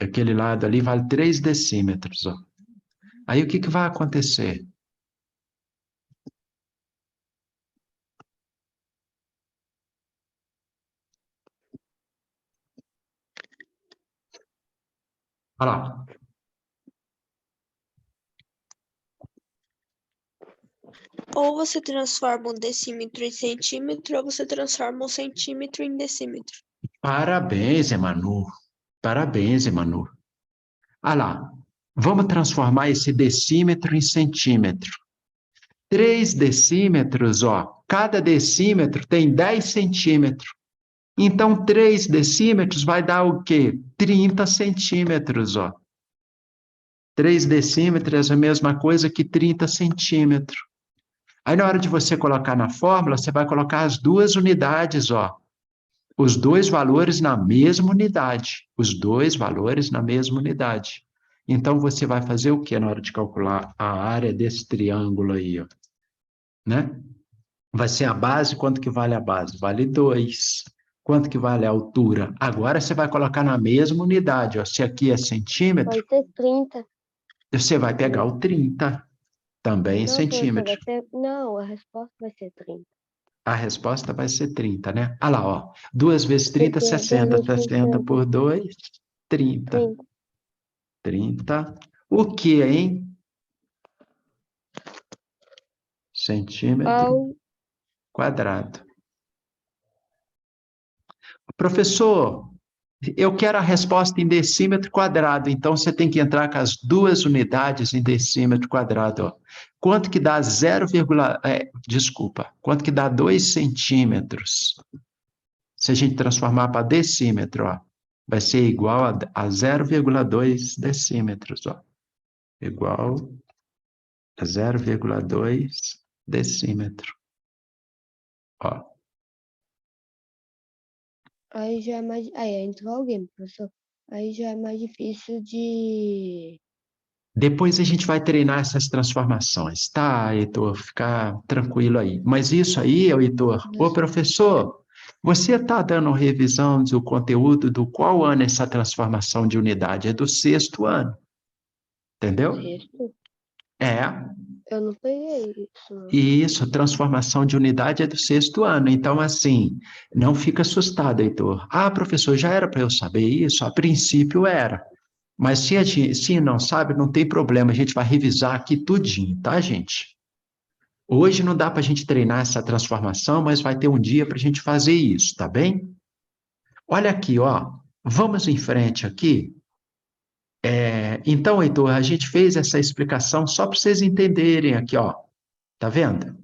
Aquele lado ali vale 3 decímetros, ó. Aí o que que vai acontecer? Olha lá. Ou você transforma um decímetro em centímetro, ou você transforma um centímetro em decímetro. Parabéns, Emanu. Parabéns, Emanu. Olha lá. Vamos transformar esse decímetro em centímetro. 3 decímetros, ó. Cada decímetro tem 10 centímetros. Então, 3 decímetros vai dar o quê? 30 centímetros, ó. 3 decímetros é a mesma coisa que 30 centímetros. Aí, na hora de você colocar na fórmula, você vai colocar as duas unidades, ó. Os dois valores na mesma unidade. Os dois valores na mesma unidade. Então, você vai fazer o que na hora de calcular a área desse triângulo aí, ó? Né? Vai ser a base, quanto que vale a base? Vale 2. Quanto que vale a altura? Agora você vai colocar na mesma unidade, ó. Se aqui é vai centímetro, ser 30. você vai pegar o 30, também em Não, professor, centímetro. não, a resposta vai ser 30. A resposta vai ser 30, né? Olha lá, ó. 2 vezes 30, Porque 60. 2 vezes 60 60, por 2, 30. 30. 30. O que, hein? Centímetro Ao quadrado. Professor, eu quero a resposta em decímetro quadrado, então você tem que entrar com as duas unidades em decímetro quadrado. Ó. Quanto que dá quanto que dá 2 centímetros? Se a gente transformar para decímetro, ó, vai ser igual a 0,2 decímetros. Ó. Igual 0,2 decímetro. Ó. Aí já é mais. Aí entrou alguém, professor. Aí já é mais difícil de. Depois a gente vai treinar essas transformações, tá, Heitor? Ficar tranquilo aí. Mas isso aí, Heitor, ô professor, você está dando revisão do conteúdo do qual ano é essa transformação de unidade? É do 6º ano, entendeu? Sexto? É, Eu não peguei isso, não. e isso, transformação de unidade é do 6º ano. Então, assim, não fica assustado, Heitor. Ah, professor, já era para eu saber isso? A princípio era. Mas se não sabe, não tem problema, a gente vai revisar aqui tudinho, tá, gente? Hoje não dá para a gente treinar essa transformação, mas vai ter um dia para a gente fazer isso, tá bem? Olha aqui, ó. Vamos em frente aqui. Então, Heitor, a gente fez essa explicação só para vocês entenderem aqui, ó. Tá vendo?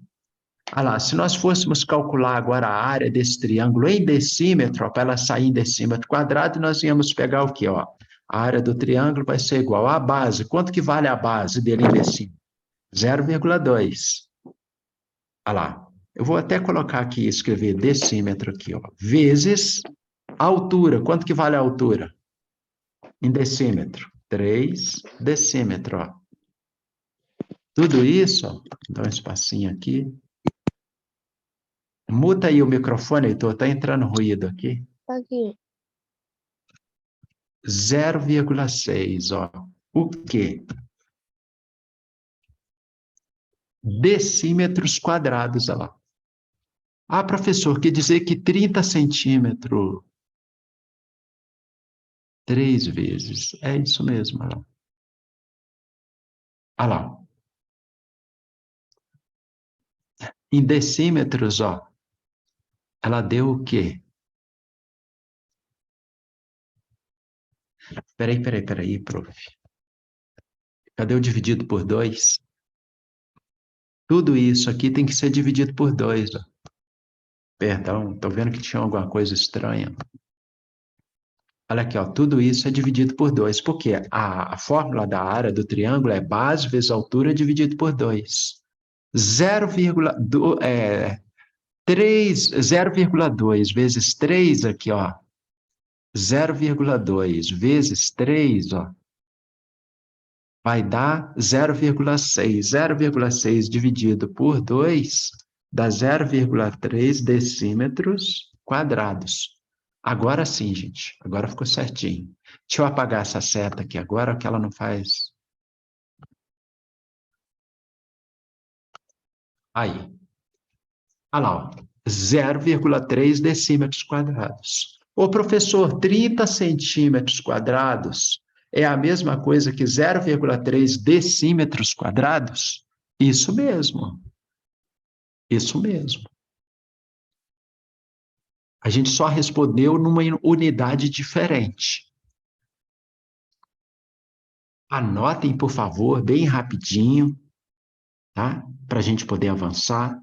Olha lá, se nós fôssemos calcular agora a área desse triângulo em decímetro, para ela sair em decímetro quadrado, nós íamos pegar o quê? Ó? A área do triângulo vai ser igual à base. Quanto que vale a base dele em decímetro? 0,2. Olha lá. Eu vou até colocar aqui, escrever decímetro aqui, ó. Vezes a altura. Quanto que vale a altura? Em decímetro. 3 decímetro, ó. Tudo isso, ó. Dá um espacinho aqui. Muta aí o microfone, Heitor, tá entrando ruído aqui. Aqui. 0,6, ó. O quê? Decímetros quadrados, olha lá. Ah, professor, quer dizer que 30 centímetros, 3 vezes. É isso mesmo, olha lá. Olha lá. Em decímetros, ó, ela deu o quê? Peraí, prof. Cadê o dividido por 2? Tudo isso aqui tem que ser dividido por 2, ó. Perdão, tô vendo que tinha alguma coisa estranha. Olha aqui, ó, tudo isso é dividido por 2, porque a fórmula da área do triângulo é base vezes altura dividido por 2. 0,2 vezes 3 aqui, ó. 0,2 vezes 3, ó, vai dar 0,6. 0,6 dividido por 2 dá 0,3 decímetros quadrados. Agora sim, gente. Agora ficou certinho. Deixa eu apagar essa seta aqui agora, que ela não faz. Aí. Olha lá, ó. 0,3 decímetros quadrados. Ô, professor, 30 centímetros quadrados é a mesma coisa que 0,3 decímetros quadrados? Isso mesmo. Isso mesmo. A gente só respondeu numa unidade diferente. Anotem, por favor, bem rapidinho, tá? Para a gente poder avançar.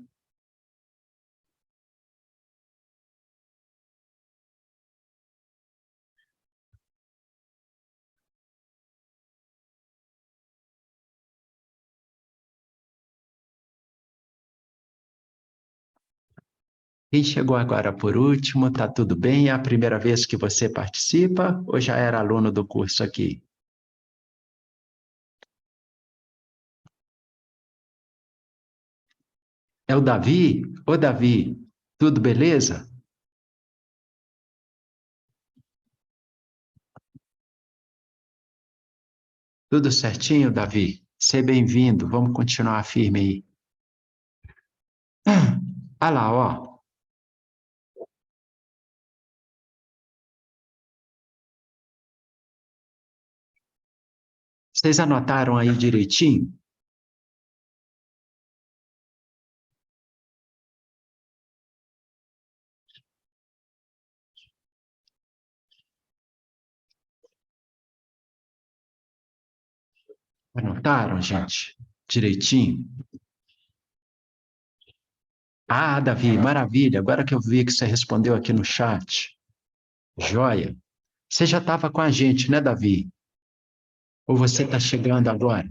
Quem chegou agora por último, tá tudo bem? É a primeira vez que você participa ou já era aluno do curso aqui? É o Davi? Ô, Davi, tudo beleza? Tudo certinho, Davi? Seja bem-vindo. Vamos continuar firme aí. Ah lá, ó. Vocês anotaram aí direitinho? Anotaram, gente? Direitinho? Ah, Davi, maravilha. Agora que eu vi que você respondeu aqui no chat. Joia. Você já estava com a gente, né, Davi? Ou você está chegando agora?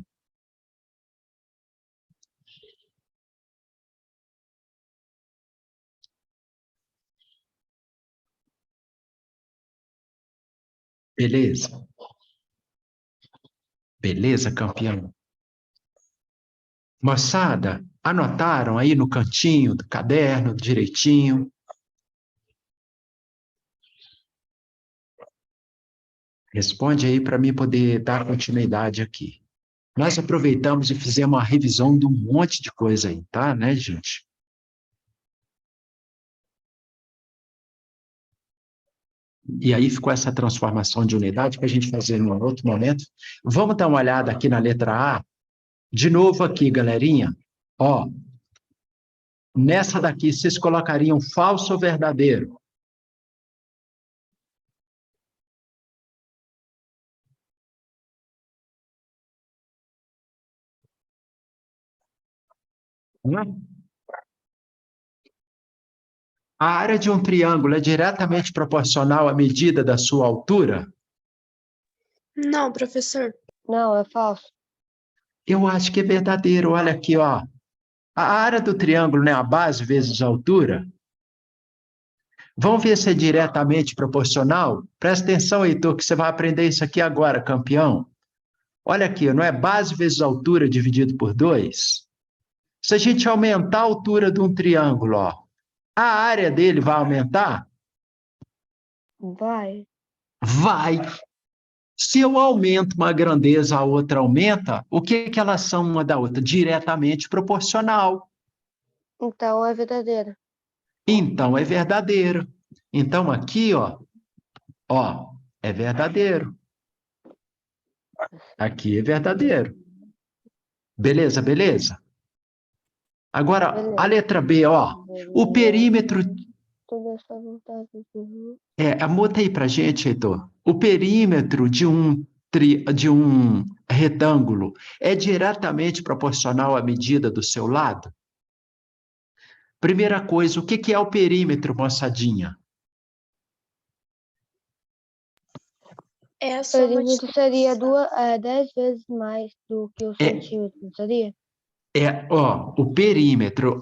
Beleza? Beleza, campeão? Moçada, anotaram aí no cantinho do caderno direitinho? Responde aí para mim poder dar continuidade aqui. Nós aproveitamos e fizemos uma revisão de um monte de coisa aí, tá, né, gente? E aí ficou essa transformação de unidade que a gente fazer em um outro momento. Vamos dar uma olhada aqui na letra A? De novo aqui, galerinha. Ó, nessa daqui, vocês colocariam falso ou verdadeiro? A área de um triângulo é diretamente proporcional à medida da sua altura? Não, professor. Não, é falso. Eu acho que é verdadeiro. Olha aqui, ó. A área do triângulo, né, a base vezes a altura. Vamos ver se é diretamente proporcional? Presta atenção, Heitor, que você vai aprender isso aqui agora, campeão. Olha aqui, não é base vezes altura dividido por 2? Se a gente aumentar a altura de um triângulo, ó, a área dele vai aumentar? Vai. Vai. Se eu aumento uma grandeza, a outra aumenta, o que elas são uma da outra? Diretamente proporcional. Então é verdadeiro. Então é verdadeiro. Então aqui, ó, é verdadeiro. Aqui é verdadeiro. Beleza, beleza? Agora, Beleza. a letra B, ó. O perímetro... Toda essa vontade de... Anota aí pra gente, Heitor. O perímetro de um retângulo é diretamente proporcional à medida do seu lado? Primeira coisa, o que é o perímetro, moçadinha? É a O soma de perímetro seria 10 vezes mais do que o centímetro, não seria? O perímetro,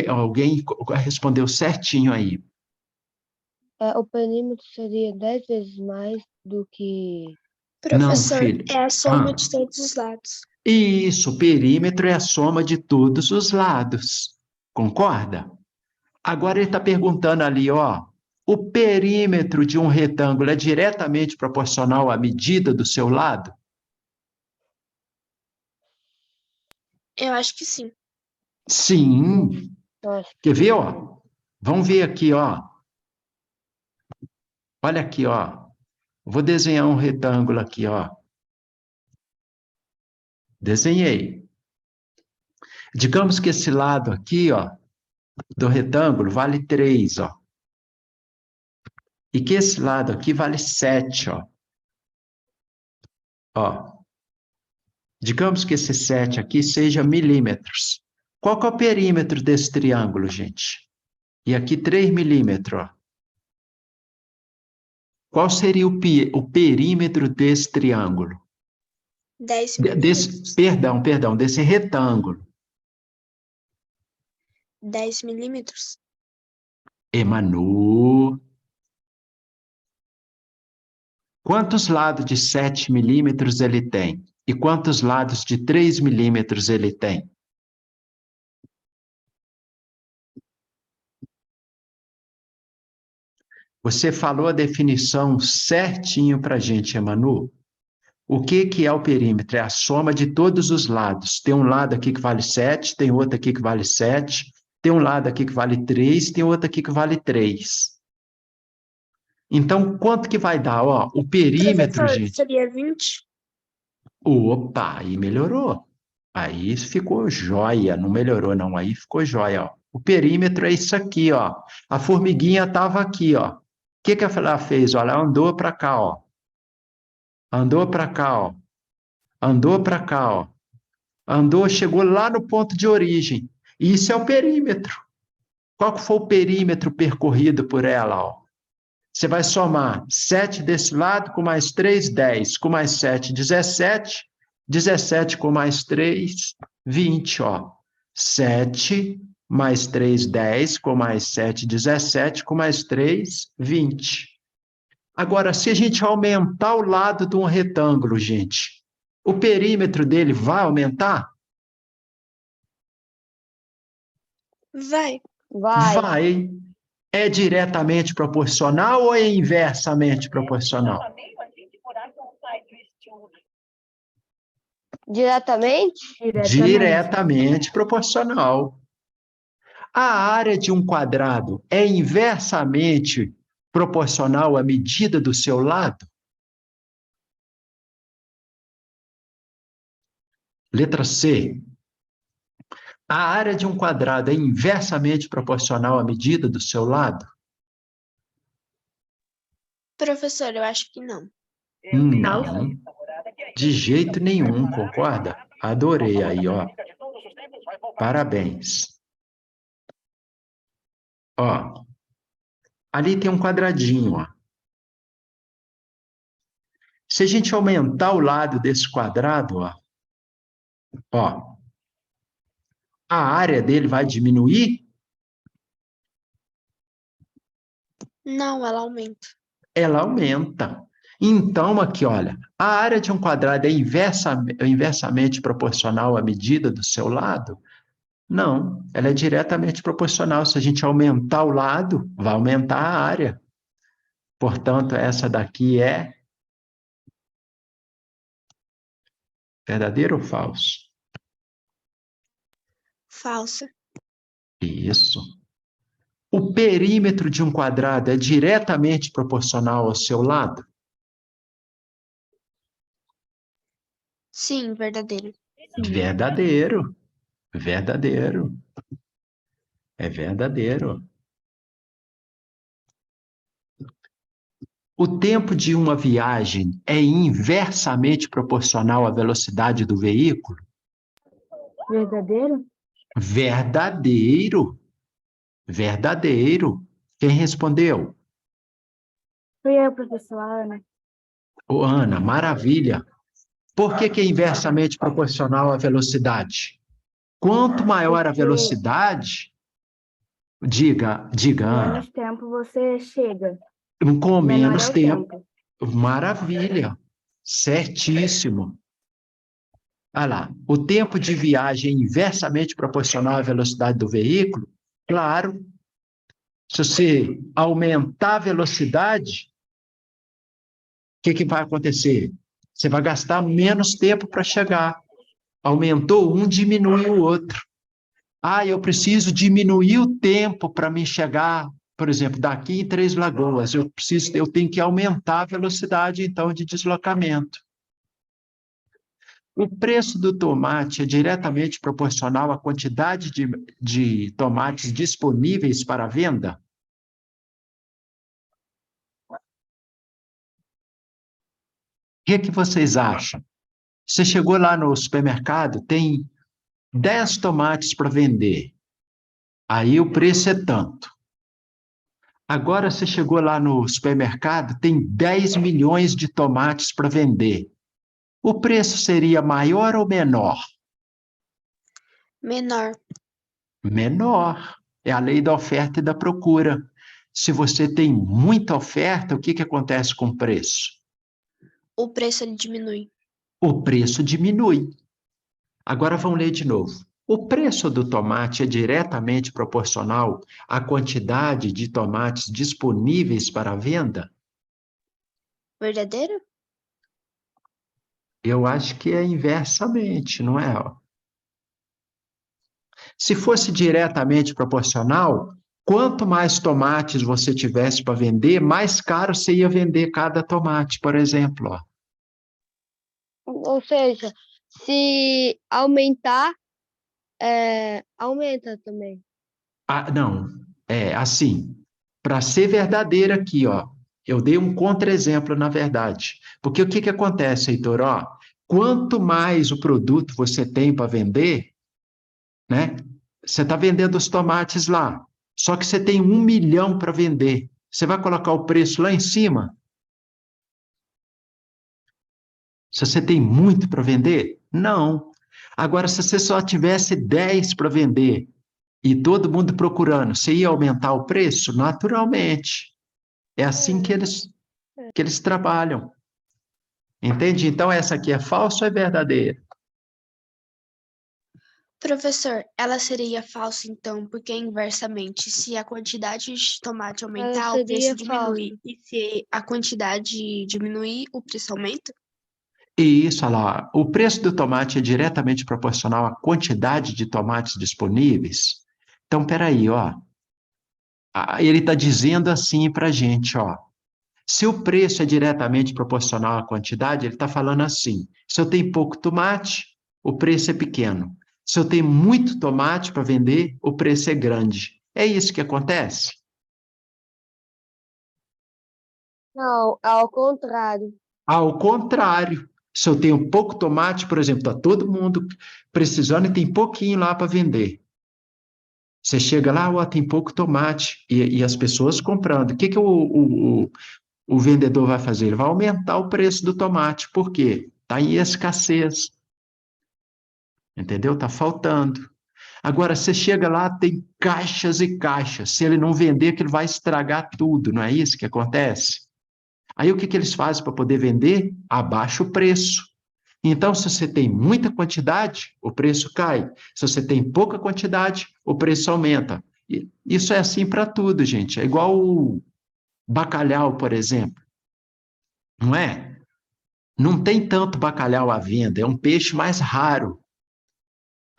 alguém respondeu certinho aí. O perímetro seria 10 vezes mais do que... Não, Professor, filho. é a soma de todos os lados. Isso, o perímetro é a soma de todos os lados. Concorda? Agora ele está perguntando ali, ó. O perímetro de um retângulo é diretamente proporcional à medida do seu lado? Eu acho que sim. Sim. Nossa, Quer ver, ó? Vamos ver aqui, ó. Olha aqui, ó. Vou desenhar um retângulo aqui, ó. Desenhei. Digamos que esse lado aqui, ó, do retângulo vale 3, ó. E que esse lado aqui vale 7, ó. Ó. Digamos que esse 7 aqui seja milímetros. Qual que é o perímetro desse triângulo, gente? E aqui 3 milímetros, ó. Qual seria o perímetro desse triângulo? 10 milímetros. Perdão, desse retângulo. 10 milímetros. Emanu. Quantos lados de 7 milímetros ele tem? E quantos lados de 3 milímetros ele tem? Você falou a definição certinho para a gente, Emanu. O que é o perímetro? É a soma de todos os lados. Tem um lado aqui que vale 7, tem outro aqui que vale 7, tem um lado aqui que vale 3, tem outro aqui que vale 3. Então, quanto que vai dar? Ó, o perímetro, Professor, gente... seria 20? Opa, aí melhorou. Aí ficou jóia, não melhorou não, aí ficou jóia, ó. O perímetro é isso aqui, ó. A formiguinha estava aqui, ó. O que ela fez? Ó, ela andou para cá, ó. Andou para cá, ó. Andou para cá, ó. Andou, chegou lá no ponto de origem. E isso é o perímetro. Qual que foi o perímetro percorrido por ela, ó? Você vai somar 7 desse lado com mais 3, 10. Com mais 7, 17. 17 com mais 3, 20, ó. 7 mais 3, 10. Com mais 7, 17. Com mais 3, 20. Agora, se a gente aumentar o lado de um retângulo, gente, o perímetro dele vai aumentar? Vai. Vai. Vai. É diretamente proporcional ou é inversamente proporcional? Diretamente? Diretamente proporcional. A área de um quadrado é inversamente proporcional à medida do seu lado? Letra C. A área de um quadrado é inversamente proporcional à medida do seu lado? Professor, eu acho que não. Não, de jeito nenhum, concorda? Adorei aí, ó. Parabéns. Ó, ali tem um quadradinho, ó. Se a gente aumentar o lado desse quadrado, ó, a área dele vai diminuir? Não, ela aumenta. Ela aumenta. Então, aqui, olha, a área de um quadrado é inversamente proporcional à medida do seu lado? Não, ela é diretamente proporcional. Se a gente aumentar o lado, vai aumentar a área. Portanto, essa daqui é verdadeiro ou falso? Falsa. Isso. O perímetro de um quadrado é diretamente proporcional ao seu lado? Sim, verdadeiro. Verdadeiro. Verdadeiro. É verdadeiro. O tempo de uma viagem é inversamente proporcional à velocidade do veículo? Verdadeiro? Verdadeiro. Verdadeiro. Quem respondeu? Fui eu, professora Ana. Ô, Ana, maravilha. Por que é inversamente proporcional à velocidade? Quanto maior a Porque velocidade, diga, Ana, menos tempo você chega. com Menor menos é o tempo. tempo. Maravilha. Certíssimo. Olha lá, o tempo de viagem é inversamente proporcional à velocidade do veículo? Claro. Se você aumentar a velocidade, o que vai acontecer? Você vai gastar menos tempo para chegar. Aumentou um, diminui o outro. Ah, eu preciso diminuir o tempo para me chegar, por exemplo, daqui em Três Lagoas. Eu tenho que aumentar a velocidade, então, de deslocamento. O preço do tomate é diretamente proporcional à quantidade de tomates disponíveis para venda? O que vocês acham? Você chegou lá no supermercado, tem 10 tomates para vender. Aí o preço é tanto. Agora você chegou lá no supermercado, tem 10 milhões de tomates para vender. O preço seria maior ou menor? Menor. Menor. É a lei da oferta e da procura. Se você tem muita oferta, o que acontece com o preço? O preço ele diminui. O preço diminui. Agora vamos ler de novo. O preço do tomate é diretamente proporcional à quantidade de tomates disponíveis para venda? Verdadeiro? Eu acho que é inversamente, não é? Se fosse diretamente proporcional, quanto mais tomates você tivesse para vender, mais caro você ia vender cada tomate, por exemplo. Ou seja, se aumentar, aumenta também. Ah, não, é assim, para ser verdadeiro aqui, eu dei um contra-exemplo, na verdade. Porque o que acontece, Heitor? Quanto mais o produto você tem para vender, né? Você está vendendo os tomates lá, só que você tem 1 milhão para vender. Você vai colocar o preço lá em cima? Se você tem muito para vender? Não. Agora, se você só tivesse 10 para vender e todo mundo procurando, você ia aumentar o preço? Naturalmente. É assim que eles. que eles trabalham. Entende? Então, essa aqui é falsa ou é verdadeira? Professor, ela seria falsa então, porque inversamente, se a quantidade de tomate aumentar, o preço seria diminui. E se a quantidade diminuir, o preço aumenta? E isso, olha lá, o preço do tomate é diretamente proporcional à quantidade de tomates disponíveis. Então, peraí, ó. Ele está dizendo assim para a gente, ó. Se o preço é diretamente proporcional à quantidade, ele está falando assim: se eu tenho pouco tomate, o preço é pequeno. Se eu tenho muito tomate para vender, o preço é grande. É isso que acontece? Não, ao contrário. Ao contrário, se eu tenho pouco tomate, por exemplo, está todo mundo precisando e tem pouquinho lá para vender. Você chega lá, ó, tem pouco tomate e as pessoas comprando. O que, que o vendedor vai fazer? Ele vai aumentar o preço do tomate. Por quê? Está em escassez. Entendeu? Está faltando. Agora, você chega lá, tem caixas e caixas. Se ele não vender, que ele vai estragar tudo. Não é isso que acontece? Aí o que, que eles fazem para poder vender? Abaixa o preço. Então, se você tem muita quantidade, o preço cai. Se você tem pouca quantidade, o preço aumenta. E isso é assim para tudo, gente. É igual o bacalhau, por exemplo. Não é? Não tem tanto bacalhau à venda, é um peixe mais raro.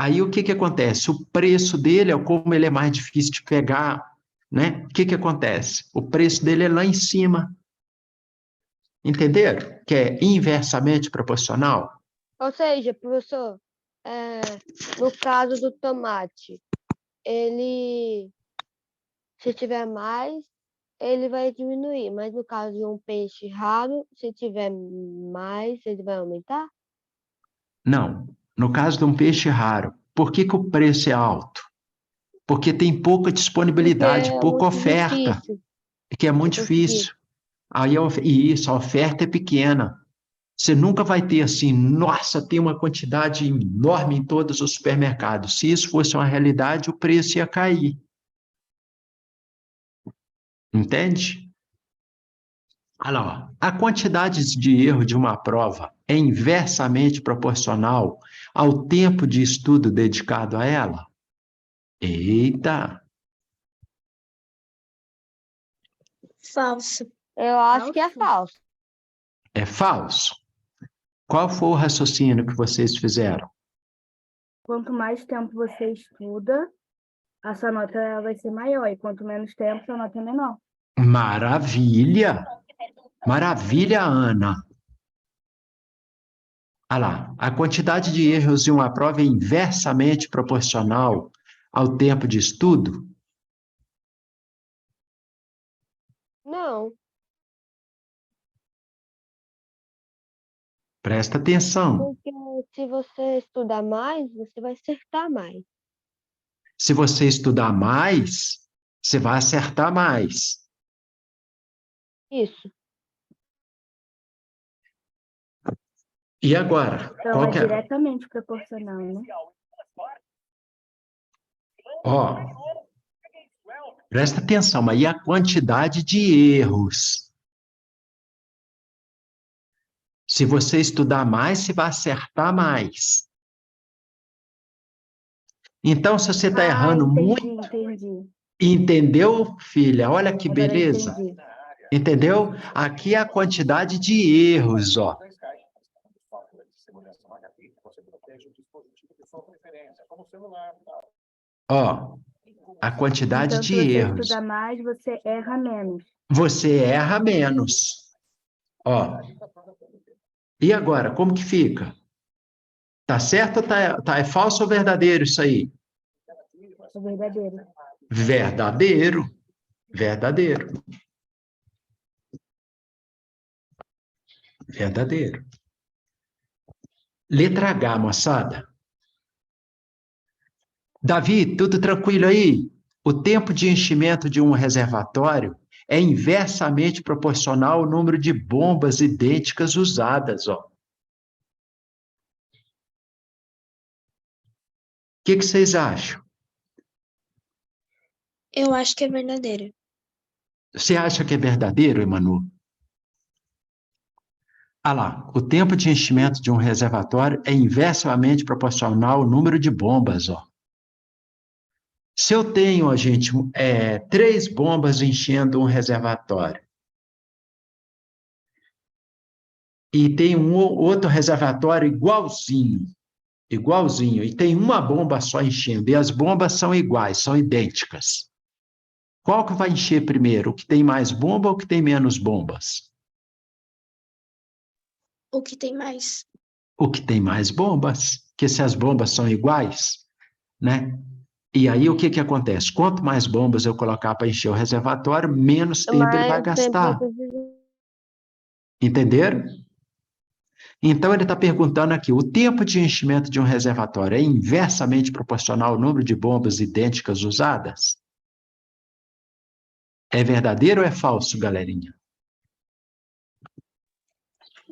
Aí o que, que acontece? O preço dele, como ele é mais difícil de pegar, né? O que, que acontece? O preço dele é lá em cima. Entenderam? Que é inversamente proporcional. Ou seja, professor, é, no caso do tomate, ele, se tiver mais, ele vai diminuir. Mas no caso de um peixe raro, se tiver mais, ele vai aumentar? Não. No caso de um peixe raro, por que, que o preço é alto? Porque tem pouca Porque disponibilidade, é pouca muito oferta, difícil que é de muito conseguir. difícil. E isso, a oferta é pequena. Você nunca vai ter assim, nossa, tem uma quantidade enorme em todos os supermercados. Se isso fosse uma realidade, o preço ia cair. Entende? Olha lá, ó. A quantidade de erro de uma prova é inversamente proporcional ao tempo de estudo dedicado a ela? Eita, Falso. Eu acho que é falso. é falso. Qual foi o raciocínio que vocês fizeram? Quanto mais tempo você estuda, a sua nota vai ser maior. E quanto menos tempo, sua nota é menor. Maravilha! Maravilha, Ana! Olha lá, a quantidade de erros em uma prova é inversamente proporcional ao tempo de estudo? Não, Presta atenção. porque se você estudar mais, você vai acertar mais. Se você estudar mais, você vai acertar mais. Isso. E agora? Então, Qual é que é? diretamente proporcional, né? Ó, presta atenção, mas e a quantidade de erros? Se você estudar mais, você vai acertar mais. Então, se você está Ah, errando muito, entendi. entendeu, filha? Olha que Agora eu beleza. entendi. Entendeu? Aqui é a quantidade de erros, ó. Ó, a quantidade Então, se de você erros. estudar mais, você erra menos. Você erra menos. Ó, e agora, como que fica? Tá certo ou é falso ou verdadeiro isso aí? É verdadeiro. Verdadeiro. Verdadeiro. Verdadeiro. Letra H, moçada. Davi, tudo tranquilo aí? O tempo de enchimento de um reservatório é inversamente proporcional ao número de bombas idênticas usadas, ó. O que vocês acham? Eu acho que é verdadeiro. Você acha que é verdadeiro, Emanu? Ah lá, o tempo de enchimento de um reservatório é inversamente proporcional ao número de bombas, ó. Se eu tenho, gente, 3 bombas enchendo um reservatório e tem um outro reservatório igualzinho, e tem uma bomba só enchendo, e as bombas são iguais, são idênticas. Qual que vai encher primeiro? O que tem mais bomba ou o que tem menos bombas? O que tem mais? O que tem mais bombas, que se as bombas são iguais, né? E aí o que que acontece? Quanto mais bombas eu colocar para encher o reservatório, menos tempo ele vai Mas tempo vai gastar. precisar. Entenderam? Então ele está perguntando aqui, o tempo de enchimento de um reservatório é inversamente proporcional ao número de bombas idênticas usadas? É verdadeiro ou é falso, galerinha?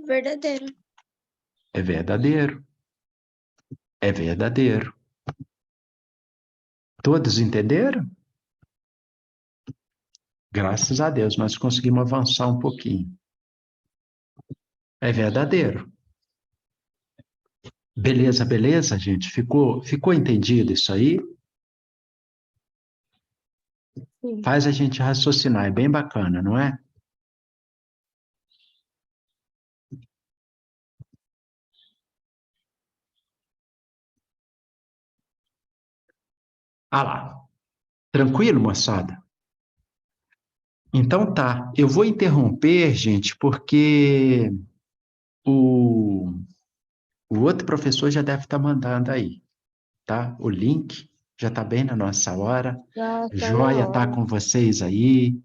Verdadeiro. É verdadeiro. É verdadeiro. Todos entenderam? Graças a Deus, nós conseguimos avançar um pouquinho. É verdadeiro. Beleza, beleza, gente? Ficou entendido isso aí? Sim. Faz a gente raciocinar, é bem bacana, não é? Ah lá. Tranquilo, moçada? Então tá. Eu vou interromper, gente, porque o, o outro professor já deve estar mandando aí, tá? O link já está bem na nossa hora. Já está na Joia tá hora. com vocês aí,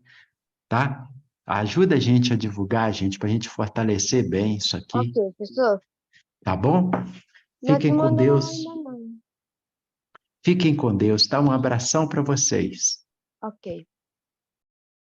tá? Ajuda a gente a divulgar, gente, para a gente fortalecer bem isso Ok, aqui, professor. tá bom? Não te Fiquem com mandou Deus. ainda não. Fiquem com Deus, tá? Um abração para vocês. Ok.